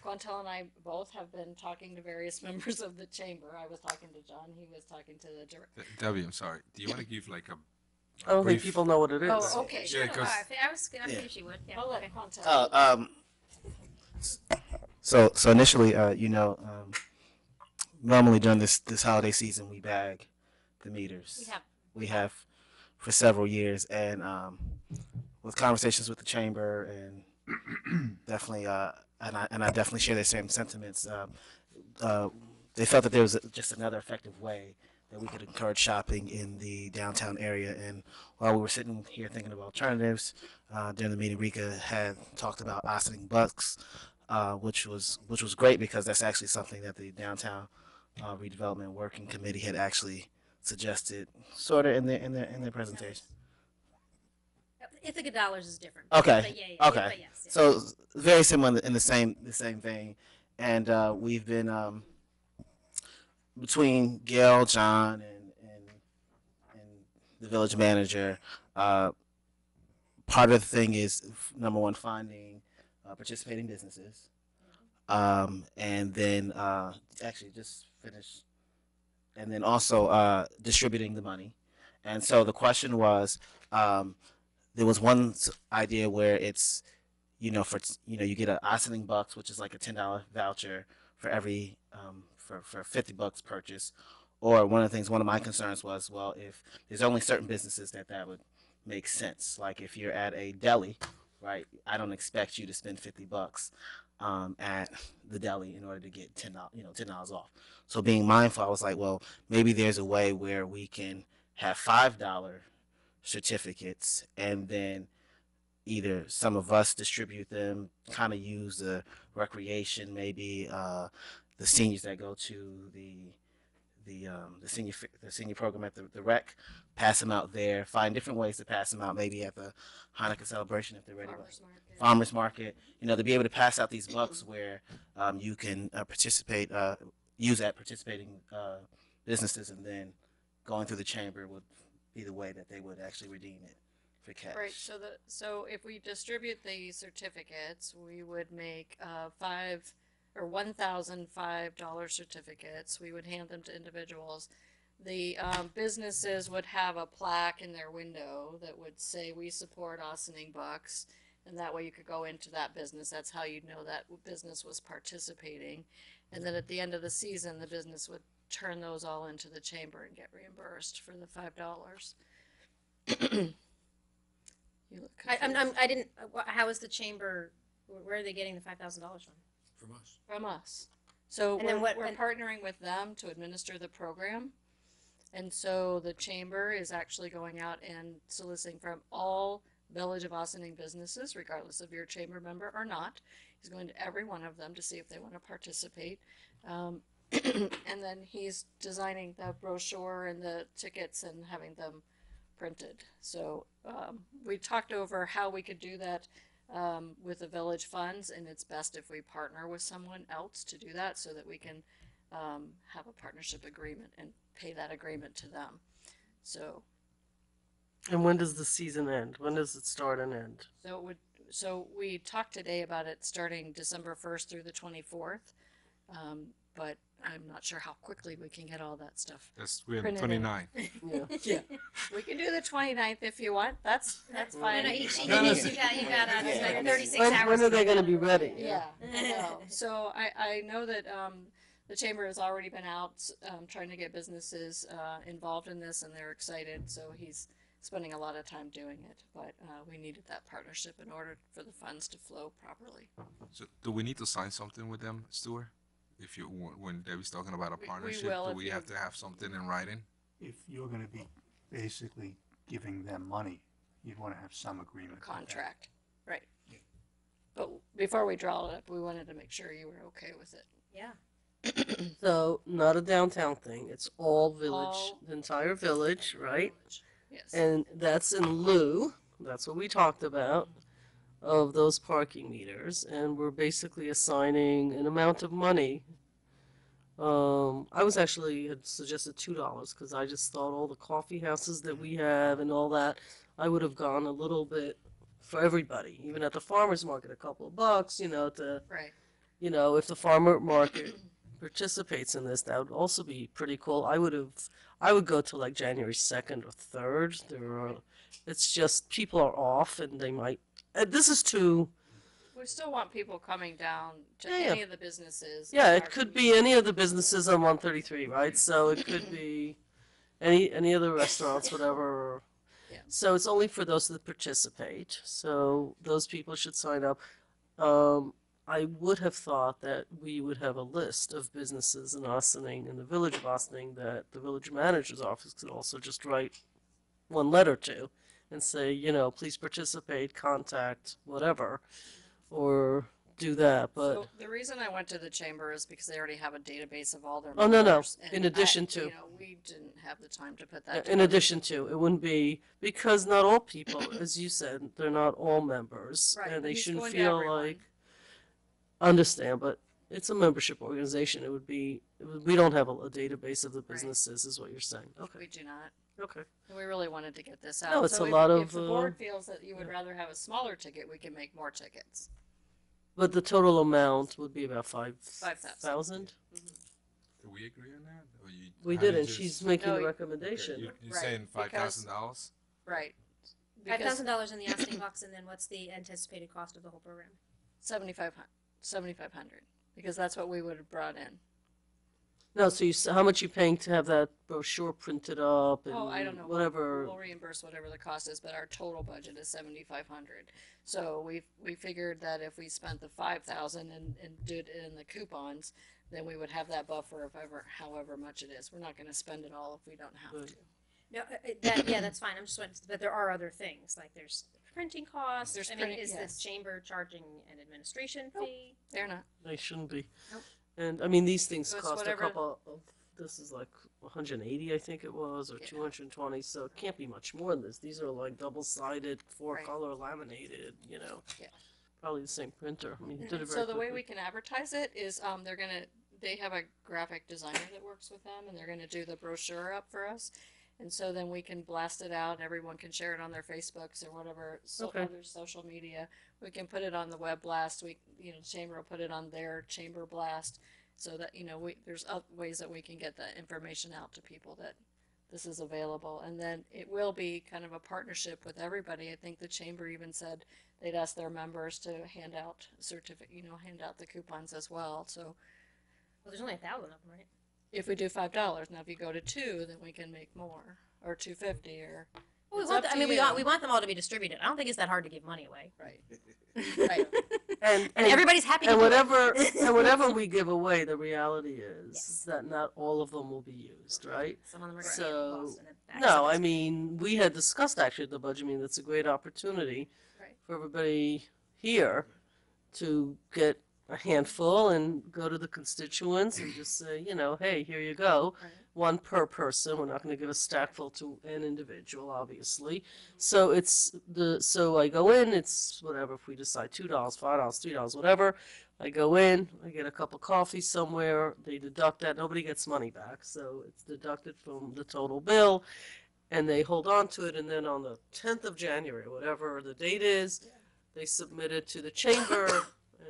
Quantel and I both have been talking to various members of the chamber. I was talking to John. He was talking to the director. Debbie, I'm sorry. Do you want to give like a I don't think brief- people know what it is. Oh, okay. Yeah, 'cause- I Yeah. think she would. Yeah. I'll let Okay. Quantel. So initially, normally during this holiday season, we bag the meters. We have for several years, and with conversations with the chamber, and definitely, and I definitely share the same sentiments. They felt that there was just another effective way that we could encourage shopping in the downtown area. And while we were sitting here thinking about alternatives, during the meeting, Rika had talked about Ossining Bucks, which was great because that's actually something that the downtown redevelopment working committee had actually suggested, sort of in their presentation. Ithaca Dollars is different. Okay. But yeah, Okay. But yes, yes. So very similar in the same vein, and we've been between Gail, John, and the village manager. Part of the thing is number one, finding participating businesses, and then actually just finish, and then also distributing the money. And so the question was, there was one idea where it's, you get an Ossining Bucks, which is like a $10 voucher for every for $50 purchase. Or one of the things, one of my concerns was, well, if there's only certain businesses that would make sense. Like if you're at a deli, right? I don't expect you to spend $50 at the deli in order to get $10 off. So being mindful, I was like, well, maybe there's a way where we can have $5 certificates, and then either some of us distribute them, kind of use the recreation, maybe the seniors that go to the senior program at the rec, pass them out there, find different ways to pass them out, maybe at the Hanukkah celebration if they're ready. Farmers market, to be able to pass out these bucks where you can use at participating businesses, and then going through the chamber would be the way that they would actually redeem it for cash. Right, so if we distribute the certificates, we would make $1,005 certificates. We would hand them to individuals. The businesses would have a plaque in their window that would say, "We support Austining Bucks," and that way you could go into that business. That's how you'd know that business was participating. And then at the end of the season, the business would turn those all into the chamber and get reimbursed for the $5. You look confused. I didn't, how is the chamber, where are they getting the $5,000 from? From us. From us. So And then we're partnering with them to administer the program. And so the chamber is actually going out and soliciting from all Village of Austining businesses, regardless of your chamber member or not. He's going to every one of them to see if they want to participate. And then he's designing the brochure and the tickets and having them printed. So we talked over how we could do that with the village funds, and it's best if we partner with someone else to do that so that we can have a partnership agreement and pay that agreement to them. So And when does the season end? When does it start and end? so we talked today about it starting December 1st through the 24th, but I'm not sure how quickly we can get all that stuff. We're in Printed 29. Yeah. We can do the 29th if you want. That's No, fine. no, you No, no. got, like 36 When hours. are to they get going to done. be ready? Yeah, I know. So I know that the chamber has already been out trying to get businesses involved in this, and they're excited. So he's spending a lot of time doing it. But we needed that partnership in order for the funds to flow properly. So do we need to sign something with them, Stuart? If you when Debbie's talking about a We partnership, will do if we you- have to have something in writing? If you're going to be basically giving them money, you'd want to have some agreement. with that. Contract, right? But before we draw it up, we wanted to make sure you were okay with it. Yeah. So not a downtown thing. It's all village, All- the entire village, right? Yes. And that's in lieu, that's what we talked about, of those parking meters. And we're basically assigning an amount of money. I was actually had suggested $2 because I just thought all the coffee houses that we have and all that, I would have gone a little bit for everybody, even at the farmer's market, a couple of bucks, Right. if the farmer market participates in this, that would also be pretty cool. I would go to like January 2nd or 3rd. It's just people are off and they might, this is too, We still want people coming down to Yeah, any of the businesses. yeah, in it our could community. be any of the businesses on 133, right? So it could be any of the restaurants, whatever. Yeah. So it's only for those that participate. So those people should sign up. I would have thought that we would have a list of businesses in Austining, in the village of Austining, that the village manager's office could also just write one letter to and say, please participate, contact, whatever, or do that. But So the reason I went to the chamber is because they already have a database of all their Oh, no, no. members. and In addition to. we didn't have the time to put that in together. addition to, it wouldn't be, because not all people, as you said, they're not all members. Right, And they he's shouldn't going to feel everyone. like, understand, but it's a membership organization. We don't have a database of the businesses, is what you're saying. Okay, We do not. okay. And we really wanted to get this out. No, it's So a lot if of, the board feels that you would rather have a smaller ticket, we can make more tickets. But the total amount would be about 5,000. 5,000? Do we agree on that? Or you? We how did didn't. you She's just- making No, the you- recommendation. You're Right, saying $5,000? Right. Because $5,000 in the Austining Bucks, and then what's the anticipated cost of the whole program? 7,500, because that's what we would have brought in. No, so how much you paying to have that brochure printed up and Oh, I don't know. whatever? We'll reimburse whatever the cost is, but our total budget is 7,500. So we figured that if we spent the 5,000 and did it in the coupons, then we would have that buffer of however much it is. We're not going to spend it all if we don't have Right. to. No, that's fine. I'm just wondering, but there are other things, like there's printing costs. There's I mean, printing- is yes. this chamber charging an administration Nope. fee? They're not. They shouldn't be. Nope. And I mean, these things So it's cost a whatever- couple of, this is like 180, I think it was, or Yeah. 220, so it can't be much more than this. These are like double-sided, Right. four-color laminated, Yeah. Yeah. Probably the same printer. I mean, he did it And very so the way quickly. we can advertise it is they're gonna they have a graphic designer that works with them, and they're gonna do the brochure up for us. And so then we can blast it out, everyone can share it on their Facebooks or whatever, Okay. other social media. We can put it on the web blast, Chamber will put it on their chamber blast, so that, there's ways that we can get the information out to people that this is available. And then it will be kind of a partnership with everybody. I think the chamber even said they'd ask their members to hand out hand out the coupons as well. So Well, there's only 1,000 of them, right? if we do $5, now if you go to 2, then we can make more, or $2.50, or Well, It's up to you. we want them all to be distributed. I don't think it's that hard to give money away. right, right. And, And everybody's happy to and do whatever it. and whatever we give away, the reality is Yes. that not all of them will be used, right? Some of them are So, going to get lost in it. No, I mean, we had discussed actually at the budget meeting, that's a great opportunity Right. for everybody here to get a handful and go to the constituents and just say, hey, here you go. Right. One per person. We're not going to give a stack full to an individual, obviously. So so I go in, it's whatever, if we decide $2, $5, $3, whatever. I go in, I get a cup of coffee somewhere, they deduct that, nobody gets money back, so it's deducted from the total bill, and they hold on to it, and then on the 10th of January, whatever the date is, they submit it to the chamber,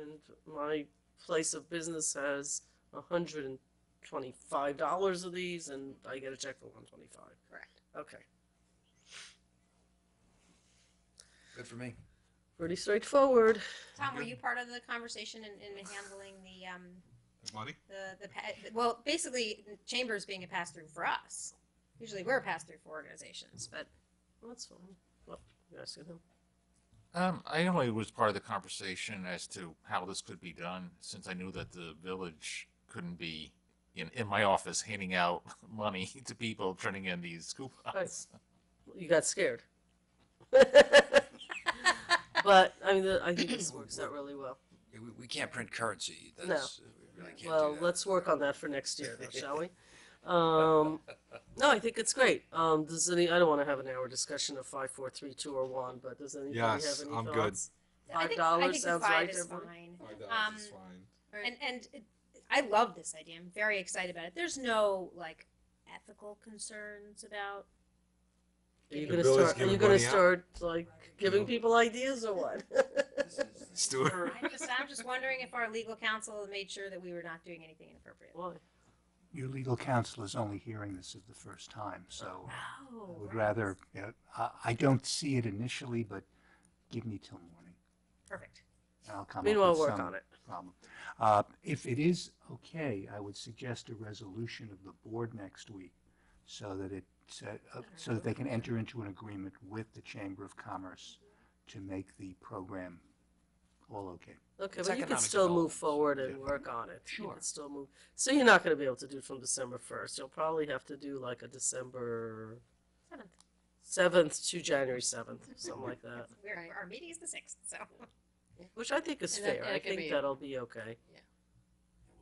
and my place of business has $125 of these, and I get a check for $125. Correct. Okay, Good for me. pretty straightforward. Tom, were you part of the conversation in handling the Money? well, basically, Chambers being a pass-through for us. Usually we're a pass-through for organizations, but That's fine. Well, you're asking him. I only was part of the conversation as to how this could be done, since I knew that the village couldn't be in my office handing out money to people turning in these coupons. You got scared. But I mean, I think this works out really well. Yeah, we can't print currency. No. That's, we really can't Well, do that. let's work on that for next year, though, shall we? No, I think it's great. I don't want to have an hour discussion of 5, 4, 3, 2, or 1, but does anybody Yes, have any I'm good. thoughts? I think $5 the sounds 5 right is to everybody? fine. $5 is fine. And I love this idea. I'm very excited about it. There's no ethical concerns about. Are you The gonna village start? Are giving you gonna money out? start giving people ideas or what? Stuart? I'm just wondering if our legal counsel made sure that we were not doing anything inappropriate. Why? Your legal counsel is only hearing this the first time, so Oh, I would rather, I don't see it initially, but give me till morning. Perfect. And I'll come Meanwhile, up with work some on it. problem. If it is okay, I would suggest a resolution of the board next week so that so that they can enter into an agreement with the Chamber of Commerce to make the program all okay. Okay, It's but you can economic still move development. forward and work on it. You Sure. can still move. So you're not going to be able to do it from December 1st. You'll probably have to do like a December 7th to January 7th, something like that. Right. Our meeting is the 6th, so. Which I think is And that- fair. that I could think be- that'll be okay.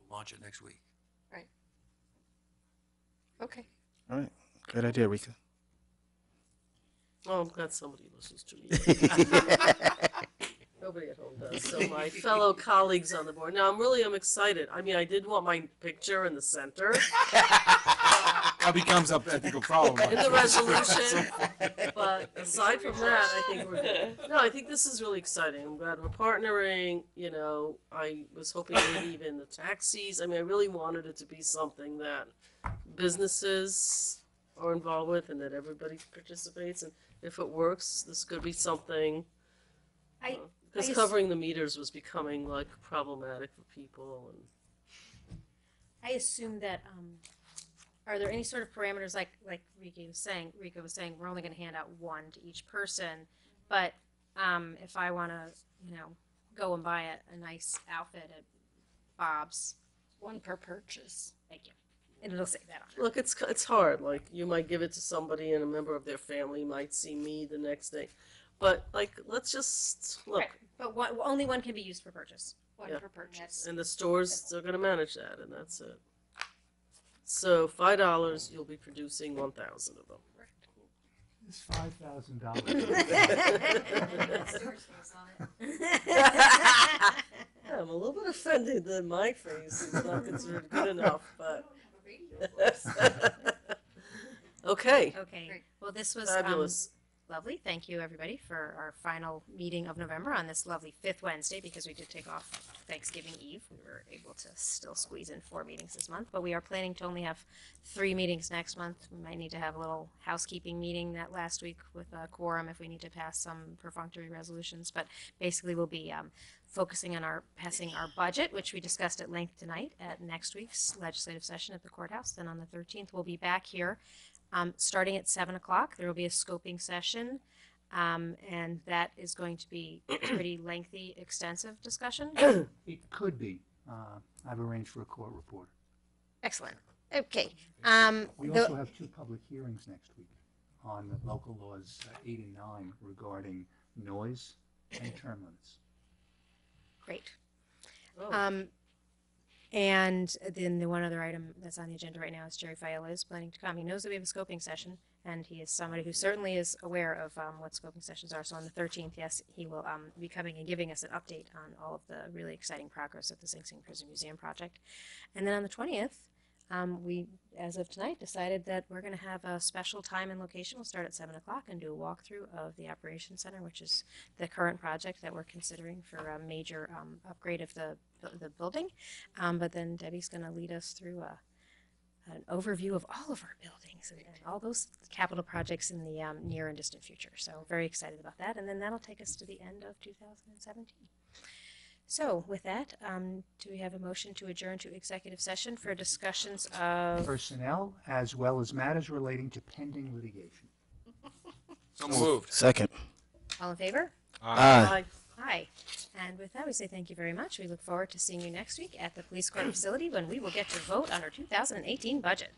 We'll launch it next week. Okay. All right. Great idea, Rika. Oh, I'm glad somebody listens to me. Nobody at home does. So my fellow colleagues on the board. Now I'm excited. I mean, I did want my picture in the center That becomes a ethical problem. in the resolution, but aside from that, I think we're good. No, I think this is really exciting. I'm glad we're partnering. I was hoping maybe even the taxis. I mean, I really wanted it to be something that businesses are involved with and that everybody participates. And if it works, this could be something. Because I covering the meters was becoming problematic for people. And I assume that, are there any sort of parameters like Rika was saying, we're only gonna hand out 1 to each person, but, if I wanna, go and buy a nice outfit at Bob's, 1 per purchase. thank you, and it'll say that on it. look, it's hard. Like you might give it to somebody, and a member of their family might see me the next day. But let's just look. Right, but only 1 can be used for purchase. 1 Yeah. per purchase. And the stores, they're going to manage that, and that's it. So $5, you'll be producing 1,000 of them. It's $5,000. Yeah, I'm a little bit offended that my phrase is not considered good enough, but. Okay, Okay, Great. well, this was fabulous. lovely. Thank you, everybody, for our final meeting of November on this lovely fifth Wednesday, because we did take off Thanksgiving Eve. We were able to still squeeze in 4 meetings this month, but we are planning to only have 3 meetings next month. We might need to have a little housekeeping meeting that last week with a quorum if we need to pass some perfunctory resolutions, but basically we'll be focusing on passing our budget, which we discussed at length tonight at next week's legislative session at the courthouse. Then on the 13th, we'll be back here starting at 7 o'clock. There will be a scoping session, and that is going to be a pretty lengthy, extensive discussion. It could be. I've arranged for a court reporter. Excellent. Okay. We also have 2 public hearings next week on the local laws 8 and 9 regarding noise and term limits. Great. Oh. And then the one other item that's on the agenda right now is Jerry Fiola is planning to come. He knows that we have a scoping session, and he is somebody who certainly is aware of what scoping sessions are. So on the 13th, yes, he will be coming and giving us an update on all of the really exciting progress of the Sing Sing Prison Museum project. And then on the 20th, we, as of tonight, decided that we're going to have a special time and location. We'll start at 7 o'clock and do a walkthrough of the Operations Center, which is the current project that we're considering for a major upgrade of the building. But then Debbie's going to lead us through an overview of all of our buildings and all those capital projects in the near and distant future. So very excited about that. And then that'll take us to the end of 2017. So with that, do we have a motion to adjourn to executive session for discussions of Personnel as well as matters relating to pending litigation. So moved. Second. all in favor? Aye. Aye. And with that, we say thank you very much. We look forward to seeing you next week at the police court facility when we will get to vote on our 2018 budget.